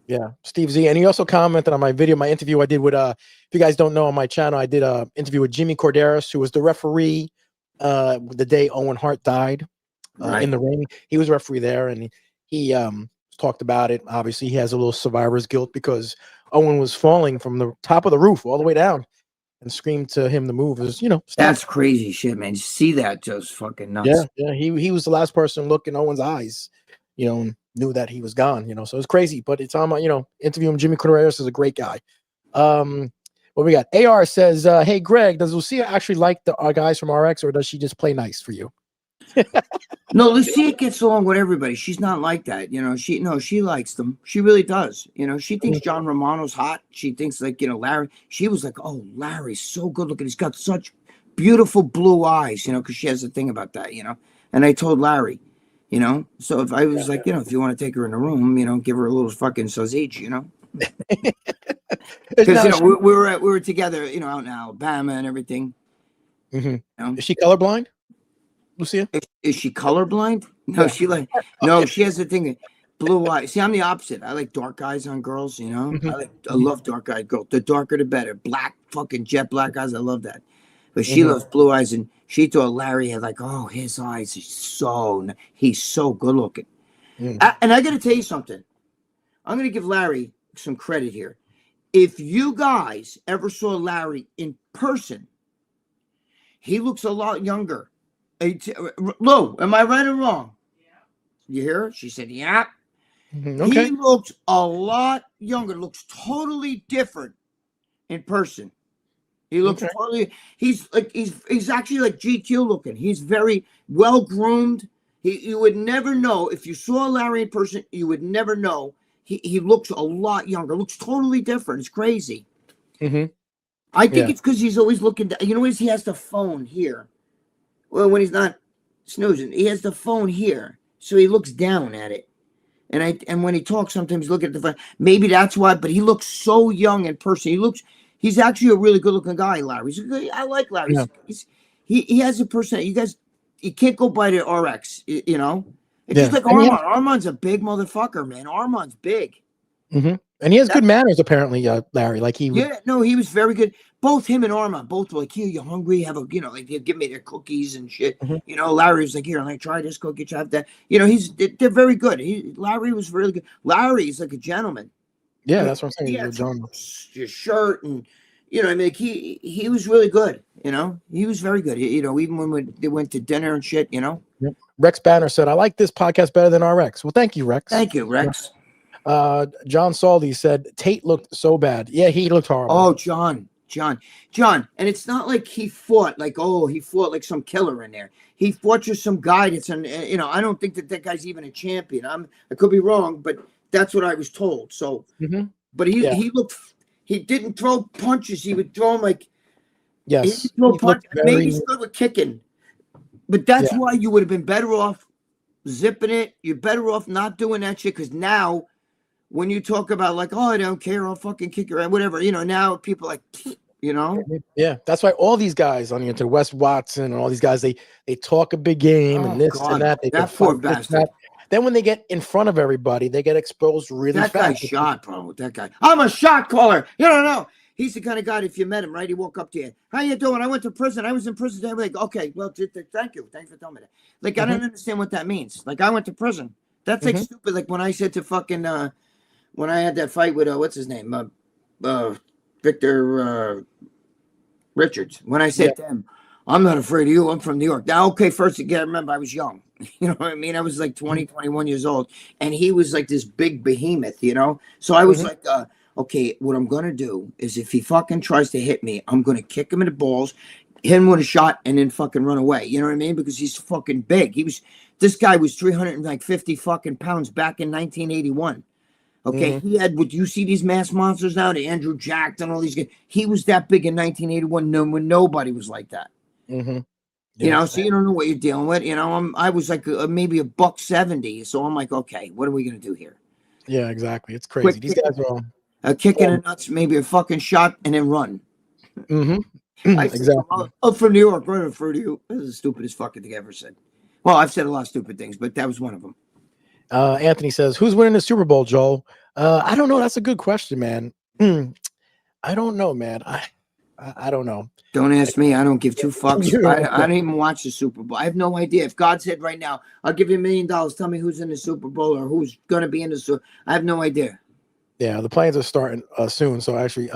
Yeah, Steve Z, and he also commented on my video, my interview I did with if you guys don't know, on my channel, I did a interview with Jimmy Corderas, who was the referee the day Owen Hart died in the ring. He was referee there, and he talked about it. Obviously, he has a little survivor's guilt because Owen was falling from the top of the roof all the way down and screamed to him to move. It was, you know, stop. That's crazy shit, man. See that, just fucking nuts. Yeah, he was the last person look in Owen's eyes, you know, and knew that he was gone, you know, so it's crazy. But it's on my, you know, interviewing Jimmy Corderas is a great guy. What we got? AR says, hey Greg, does Lucia actually like our guys from RX, or does she just play nice for you? No, Lucia gets along with everybody. She's not like that, you know. She likes them. She really does. You know, she thinks John Romano's hot. She thinks, like, you know, Larry. She was like, oh, Larry's so good looking. He's got such beautiful blue eyes, you know, because she has a thing about that, you know. And I told Larry, you know, so if I was like, you know, if you want to take her in the room, you know, give her a little fucking sausage, you know. Because, you know, we were together, you know, out in Alabama and everything. You know? Is she colorblind, Lucia? Is she colorblind? No, she has a thing, blue eyes. See, I'm the opposite. I like dark eyes on girls, you know. I love dark eyed girls. The darker the better. Black, fucking jet black eyes. I love that. But she loves blue eyes, and she thought Larry had like, oh, his eyes are he's so good looking. And I got to tell you something. I'm going to give Larry some credit here. If you guys ever saw Larry in person, he looks a lot younger. Lou, am I right or wrong? Yeah. You hear her? She said, yeah. Okay. He looks a lot younger, looks totally different in person. He looks totally, he's actually like GQ looking. He's very well groomed. You would never know if you saw Larry in person, you would never know. He looks a lot younger, looks totally different. It's crazy. I think it's because he's always looking down. You know, he has the phone here. Well, when he's not snoozing, he has the phone here. So he looks down at it. And when he talks, sometimes look at the phone. Maybe that's why, but he looks so young in person. He's actually a really good looking guy, Larry. I like Larry. Yeah. He has a person. You guys, you can't go by the RX, you know? It's just like Armand. Armand's a big motherfucker, man. Armand's big. And he has good manners, apparently, Larry. Like he would... he was very good. Both him and Armand, both were like, here, you hungry? Have a, you know, like they give me their cookies and shit. You know, Larry was like, here, like try this cookie, try that. You know, they're very good. Larry was really good. Larry's like a gentleman. Yeah, that's what I'm saying. Your shirt and, you know, I mean, like he was really good. You know, he was very good. You know, even when they went to dinner and shit. You know. Yep. Rex Banner said, "I like this podcast better than RX." Well, thank you, Rex. Thank you, Rex. John Saldy said Tate looked so bad. Yeah, he looked horrible. Oh, John. And it's not like he fought like some killer in there. He fought just some guy that's you know, I don't think that guy's even a champion. I could be wrong, but that's what I was told. So, but he didn't throw punches. He would throw them like, yes, he throw punches. Maybe he's good with kicking, but that's why you would have been better off zipping it. You're better off not doing that shit, because now when you talk about like, oh, I don't care, I'll fucking kick your ass, whatever, you know, now people are like, you know. Yeah, that's why all these guys on the internet, Wes Watson and all these guys, they talk a big game and this and that. That poor bastard. Then when they get in front of everybody, they get exposed really fast. That guy's shot, bro. That guy. I'm a shot caller. You don't know. He's the kind of guy, if you met him, right, he walk up to you. How you doing? I went to prison. I was in prison. They're like, okay, well, thank you. Thanks for telling me that. Like, I don't understand what that means. Like, I went to prison. That's like stupid. Like when I said to fucking, when I had that fight with, what's his name? Victor Richards. When I said to him, I'm not afraid of you. I'm from New York. Now, okay, first, you gotta remember, I was young. You know what I mean? I was like 20, 21 years old. And he was like this big behemoth, you know? So I was like, okay, what I'm going to do is if he fucking tries to hit me, I'm going to kick him in the balls, hit him with a shot, and then fucking run away. You know what I mean? Because he's fucking big. This guy was 350 fucking pounds back in 1981. Okay, he had, would you see these mass monsters now? The Andrew Jacked and all these guys. He was that big in 1981 when nobody was like that. You know, so you don't know what you're dealing with. You know, I was like maybe $170. So I'm like, okay, what are we going to do here? Yeah, exactly. It's crazy. These guys are all a kick in the nuts, maybe a fucking shot, and then run. Exactly. I'm from New York, right in front of you. This is the stupidest fucking thing I ever said. Well, I've said a lot of stupid things, but that was one of them. Anthony says, who's winning the Super Bowl, Joel? I don't know. That's a good question, man. I don't know, man. I don't know. Don't ask me. I don't give two fucks. I don't even watch the Super Bowl. I have no idea. If God said right now, I'll give you $1 million, tell me who's in the Super Bowl or who's going to be in the Super Bowl. I have no idea. Yeah, the plans are starting soon. So actually,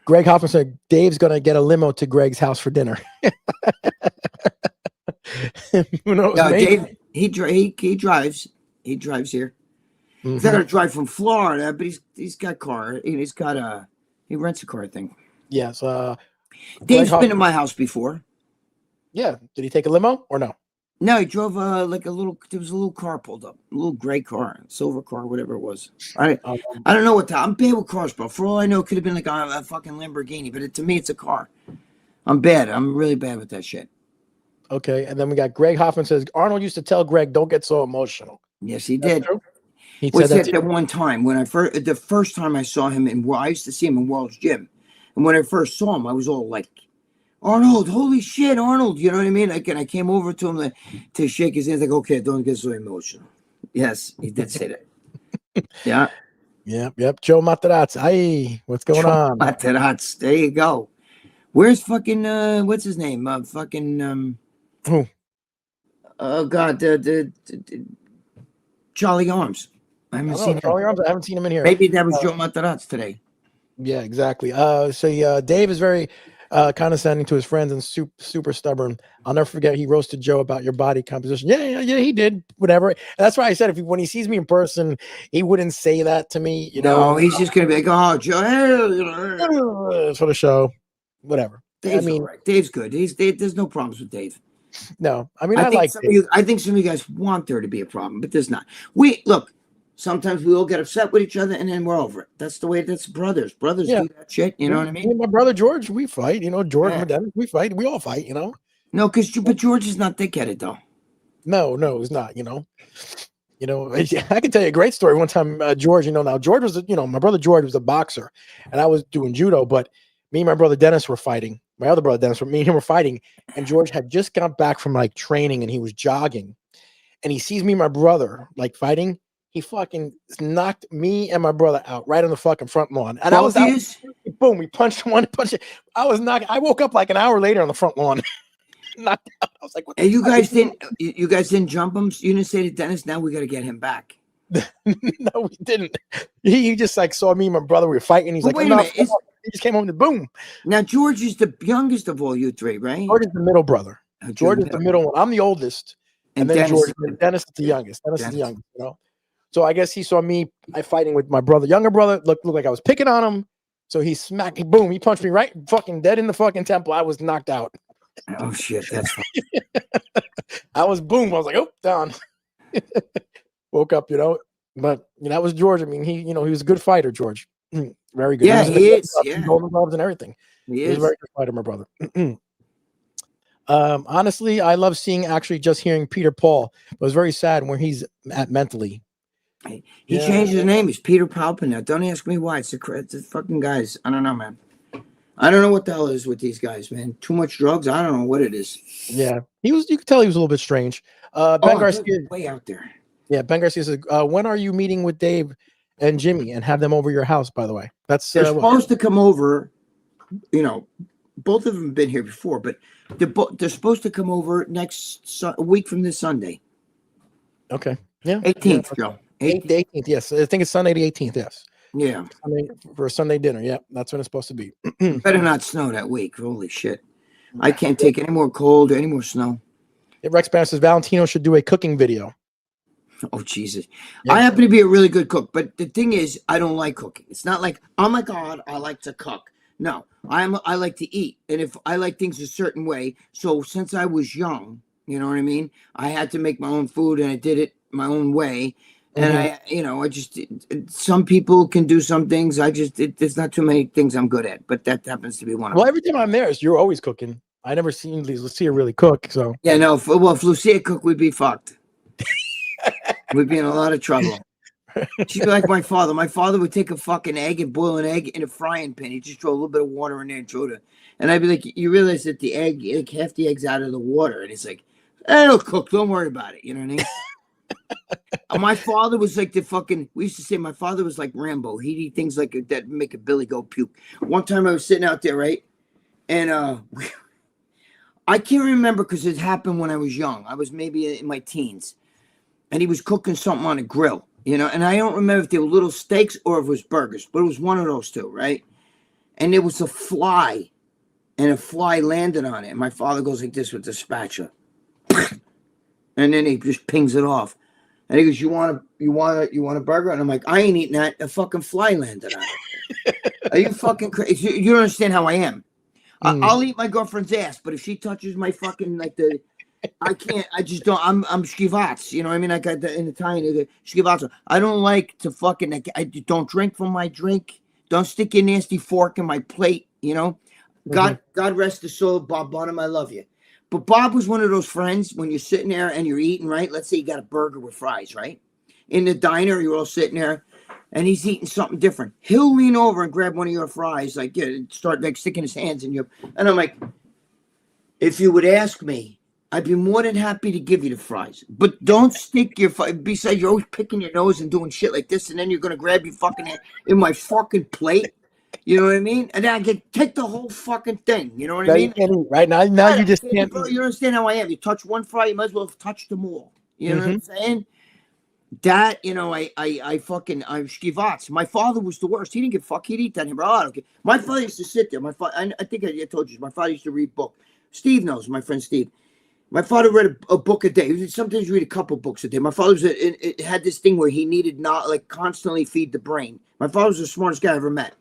Greg Hoffman said Dave's going to get a limo to Greg's house for dinner. Who knows? No, Dave, he drives. He drives here. He's not going to drive from Florida, but he's got a car. He rents a car, I think. Yes. Dave's been to my house before. Yeah. Did he take a limo or no? No, he drove there was a little car pulled up, a little gray car, silver car, whatever it was. I don't know what I'm bad with cars, bro. For all I know, it could have been like a fucking Lamborghini, but to me, it's a car. I'm bad. I'm really bad with that shit. Okay. And then we got Greg Hoffman says, Arnold used to tell Greg, don't get so emotional. Yes, he did. He said that one time when the first time I saw him I used to see him in World's Gym. And when I first saw him, I was all like, Arnold, holy shit, Arnold. You know what I mean? Like, and I came over to him to shake his hand. Like, okay, don't get so emotional. Yes, he did say that. Yeah. Yep. Joe Materazzi. Hey, what's going on? Materazzi. There you go. Where's fucking, what's his name? Who? Oh, God. Charlie Arms. I haven't seen Charlie Arms. I haven't seen him in here. Maybe that was Joe Materazzi today. Yeah, exactly. So yeah, Dave is very condescending to his friends and super stubborn. I'll never forget he roasted Joe about your body composition. Yeah, he did. Whatever. And that's why I said when he sees me in person, he wouldn't say that to me. No, he's just gonna be like, oh, Joe, For the show, whatever. Dave's all right. Dave's good. There's no problems with Dave. No, I mean, I think like some of you. I think some of you guys want there to be a problem, but there's not. We look. Sometimes we all get upset with each other, and then we're over it. That's the way. That's brothers. Brothers do that shit. You know what I mean? My brother George, we fight. George, Yeah. we fight. We all fight. No, but George is not thick-headed though. No, he's not. I can tell you a great story. One time, George. Now George was, my brother George was a boxer, and I was doing judo. But me and my brother Dennis were fighting. My other brother Dennis, me and him were fighting, and George had just got back from like training, and he was jogging, and he sees me and my brother like fighting. He fucking knocked me and my brother out right on the fucking front lawn. And boom, we punched one, it. I woke up like an hour later on the front lawn. Knocked out. I was like, what? And you guys didn't jump him? You didn't say to Dennis, now we got to get him back. No, we didn't. He just like saw me and my brother, we were fighting. He's like, wait a minute. He just came home and boom. Now, George is the youngest of all you three, right? George is the middle brother. George is the middle one. I'm the oldest. And then Dennis is the youngest. Dennis is the youngest, So I guess he saw me fighting with my younger brother. Looked like I was picking on him. So he smacked me, boom, he punched me right fucking dead in the fucking temple. I was knocked out. Oh shit, that's funny. I was oh, down. Woke up, But that was George. I mean, he was a good fighter, George. Very good. Yeah, he is. Yeah. Golden gloves and everything. He is a very good fighter, my brother. Honestly, I love just hearing Peter Paul. It was very sad when he's at mentally. He changed his name. He's Peter Palpin now. Don't ask me why. It's the fucking guys. I don't know, man. I don't know what the hell it is with these guys, man. Too much drugs. I don't know what it is. Yeah, you could tell he was a little bit strange. Ben Garcia, way out there. Yeah, Ben Garcia says, when are you meeting with Dave and Jimmy and have them over your house? By the way, they're supposed to come over. Both of them have been here before, but they're supposed to come over next week from this Sunday. Okay. Yeah. 18th, Joe. 18th, yes. I think it's Sunday the 18th, yes. Yeah. For a Sunday dinner. Yeah, that's when it's supposed to be. Better not snow that week. Holy shit. I can't take any more cold or any more snow. Rex Banner says Valentino should do a cooking video. Oh, Jesus. Yeah. I happen to be a really good cook, but the thing is, I don't like cooking. It's not like, oh my God, I like to cook. No, I like to eat. And if I like things a certain way, so since I was young, you know what I mean? I had to make my own food and I did it my own way. And some people can do some things. There's not too many things I'm good at, but that happens to be one of them. Well, every time I'm there, you're always cooking. I never seen Lucia really cook, so. Yeah, no. If Lucia cooked, we'd be fucked. We'd be in a lot of trouble. She'd be like my father. My father would take a fucking egg and boil an egg in a frying pan. He'd just throw a little bit of water in there and throw it. And I'd be like, you realize that the egg, like half the egg's out of the water. And it's like, it'll cook. Don't worry about it. You know what I mean? My father was like we used to say my father was like Rambo. He'd eat things like that make a Billy go puke. One time I was sitting out there, right? And I can't remember because it happened when I was young. I was maybe in my teens. And he was cooking something on a grill, and I don't remember if they were little steaks or if it was burgers, but it was one of those two, right? And there was a fly, and a fly landed on it. And my father goes like this with the spatula. And then he just pings it off. And he goes, you want a burger? And I'm like, I ain't eating that. A fucking fly landed on it. Are you fucking crazy? You don't understand how I am. I'll eat my girlfriend's ass, but if she touches my fucking I can't. I just don't. I'm schivats. You know what I mean? I got in Italian, schivazzo. I don't like to fucking. I don't drink from my drink. Don't stick your nasty fork in my plate. God rest his soul, Bob Bonham. I love you. But Bob was one of those friends when you're sitting there and you're eating, right? Let's say you got a burger with fries, right? In the diner, you're all sitting there, and he's eating something different. He'll lean over and grab one of your fries, start sticking his hands in your. And I'm like, if you would ask me, I'd be more than happy to give you the fries. But don't stick your besides you're always picking your nose and doing shit like this, and then you're gonna grab your fucking hand in my fucking plate. You know what I mean? And then I can take the whole fucking thing. You know what I mean? Right now you just can't. You understand how I am. You touch one fry, you might as well have touched them all. You know what I'm saying? That, you know, I fucking, I'm Skivats. My father was the worst. He didn't give a fuck. He'd eat that. Bro, I don't care. My father used to sit there. My father, I think I told you, my father used to read book. Steve knows, my friend Steve. My father read a book a day. He would sometimes read a couple books a day. My father it had this thing where he needed not like constantly feed the brain. My father was the smartest guy I ever met.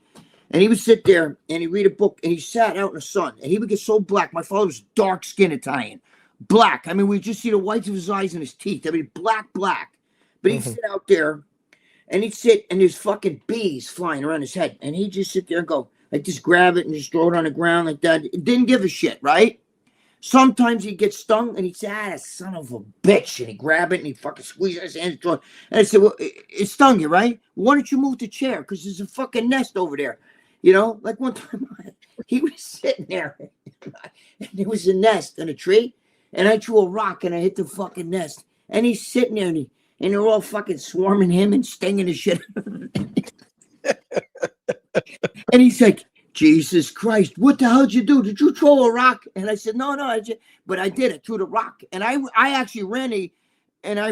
And he would sit there and he'd read a book and he sat out in the sun and he would get so black. My father was dark skinned Italian. Black. I mean, we just see the whites of his eyes and his teeth. I mean, black. But he'd sit out there and he'd sit and there's fucking bees flying around his head. And he'd just sit there and go, like, just grab it and just throw it on the ground like that. It didn't give a shit, right? Sometimes he'd get stung and he'd say, that son of a bitch. And he'd grab it and he'd fucking squeeze his hand. And I said, well, it stung you, right? Why don't you move the chair? Because there's a fucking nest over there. You know, like one time he was sitting there and there was a nest in a tree. And I threw a rock and I hit the fucking nest. And he's sitting there and they're all fucking swarming him and stinging his shit. And he's like, Jesus Christ, what the hell did you do? Did you throw a rock? And I said, no, but I did. I threw the rock. And I actually ran and I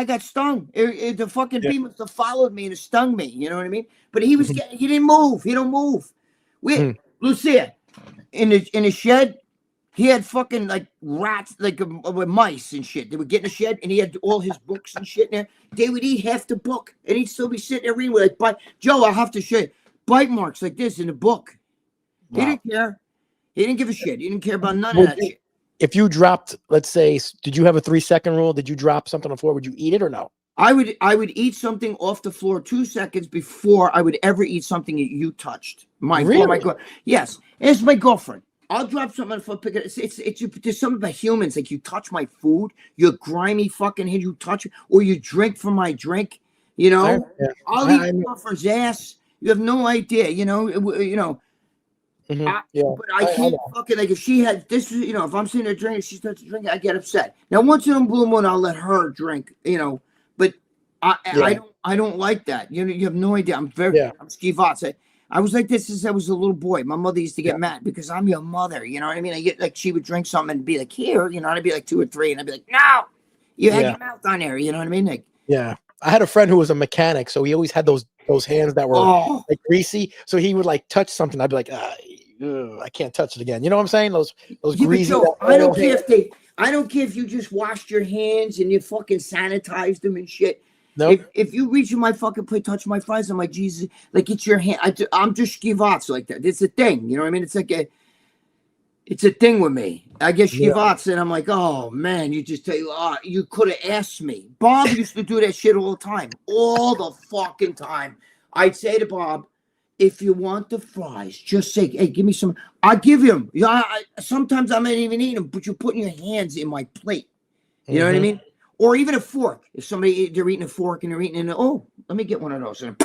got stung. The fucking bee must have followed me and it stung me. You know what I mean? But he didn't move. He don't move. Lucia, in the shed, he had fucking like rats, like with mice and shit. They would get in the shed and he had all his books and shit in there. They would eat half the book and he'd still be sitting there reading with like, Joe, I'll have to show you. Bite marks like this in the book. Wow. He didn't care. He didn't give a shit. He didn't care about none of that shit. If you dropped, let's say, did you have a 3-second rule? Did you drop something on the floor? Would you eat it or no? I would eat something off the floor 2 seconds before I would ever eat something that you touched. Really? Oh my God. Yes. It's my girlfriend. I'll drop something on the floor. Pick it. There's something about humans. Like you touch my food, your grimy fucking hand, you touch it, or you drink from my drink. You know, I'll eat my girlfriend's ass. You have no idea, you know. Mm-hmm. But I can't fucking like if she had this, you know, if I'm sitting there drinking, she starts to drink, I get upset. Now once in a blue moon, I'll let her drink, you know. But I don't like that. You know, you have no idea. I'm Steve Watts. I was like this since I was a little boy. My mother used to get mad because I'm your mother. You know what I mean? I get like she would drink something and be like, here, you know, and I'd be like 2 or 3, and I'd be like, no, you had your mouth on there. You know what I mean? Like, I had a friend who was a mechanic, so he always had those hands that were like greasy. So he would like touch something. I'd be like, I can't touch it again. You know what I'm saying? Those greasy. Joe, I don't care if you just washed your hands and you fucking sanitized them and shit. No, if you reach in my fucking plate, touch my fries, I'm like, Jesus, like it's your hand. I'm just Skivats like that. It's a thing. You know what I mean? It's like it's a thing with me. I guess Skivats, and I'm like, oh man, you just tell you, you could have asked me. Bob used to do that shit all the time, all the fucking time. I'd say to Bob, if you want the fries, just say, hey, give me some. I give him. Yeah, sometimes I might even eat them, but you're putting your hands in my plate. You know what I mean? Or even a fork. If they're eating a fork and they're eating let me get one of those. And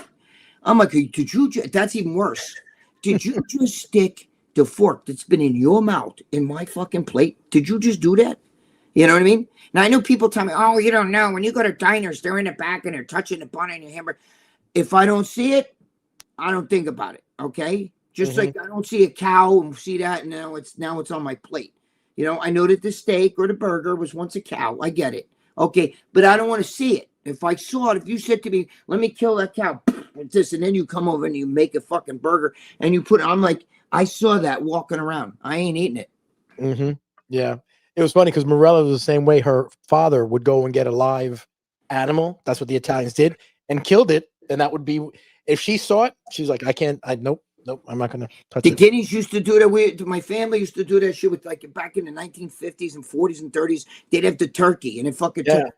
I'm like, did you? That's even worse. Did you just stick the fork that's been in your mouth in my fucking plate? Did you just do that? You know what I mean? Now I know people tell me, oh, you don't know. When you go to diners, they're in the back and they're touching the bun and your hamburger. If I don't see it, I don't think about it. Okay, just like I don't see a cow and see that, and now it's on my plate. You know, I know that the steak or the burger was once a cow. I get it. Okay, but I don't want to see it. If I saw it, if you said to me, let me kill that cow, it's this, and then you come over and you make a fucking burger and you put it, I'm like, I saw that walking around. I ain't eating it. Yeah. It was funny because Morella was the same way. Her father would go and get a live animal. That's what the Italians did and killed it. And that would be, if she saw it, she's like, nope, I'm not going to touch it. The Guineas used to do that. My family used to do that shit with like back in the 1950s and 40s and 30s. They'd have the turkey and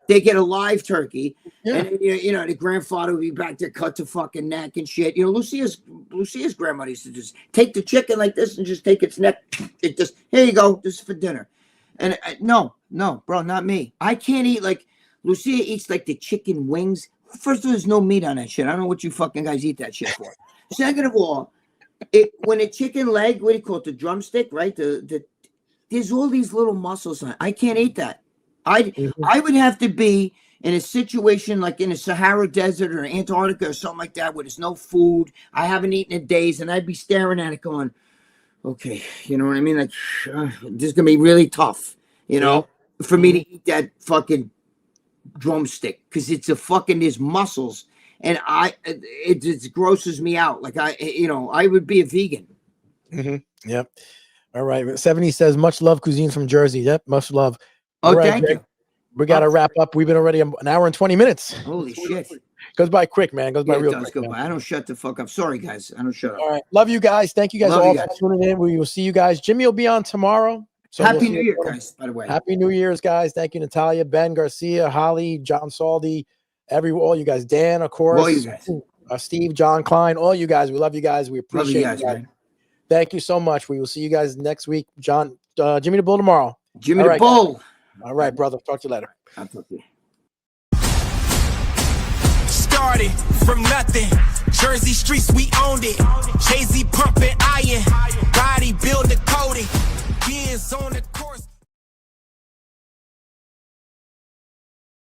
they get a live turkey. And you know, the grandfather would be back there, cut the fucking neck and shit. You know, Lucia's grandmother used to just take the chicken like this and just take its neck. It just, here you go, this is for dinner. And no, bro, not me. I can't eat like Lucia eats like the chicken wings. First of all, there's no meat on that shit. I don't know what you fucking guys eat that shit for. Second of all, when a chicken leg, what do you call it? The drumstick, right? There's all these little muscles on it. I can't eat that. I would have to be in a situation like in the Sahara Desert or Antarctica or something like that where there's no food. I haven't eaten in days, and I'd be staring at it going, okay, you know what I mean? Like, this is gonna be really tough, you know, for me to eat that fucking drumstick because it's a fucking there's muscles, and it just grosses me out. Like I would be a vegan. Mm-hmm. Yep. All right. 70 says much love, cuisine from Jersey. Yep, much love. Oh, right, thank Greg, you. we got to wrap up. We've been already an hour and 20 minutes. Holy shit. Goes by quick, man. Goes by real quick. Go by. I don't shut the fuck up. Sorry, guys. I don't shut up. All right. Love you guys. Thank you guys all for tuning in. We will see you guys. Jimmy will be on tomorrow. So Happy New Year, guys, by the way. Happy New Year's, guys. Thank you, Natalia, Ben Garcia, Holly, John Saldi, all you guys. Dan, of course. All you guys. Steve, John Klein, all you guys. We love you guys. We appreciate you guys. Man. Thank you so much. We will see you guys next week. Jimmy the Bull tomorrow. Jimmy the Bull. Guys. All right, brother. Talk to you later. I'll talk to you. Started from nothing. Jersey streets, we owned it. Jay-Z pumping iron.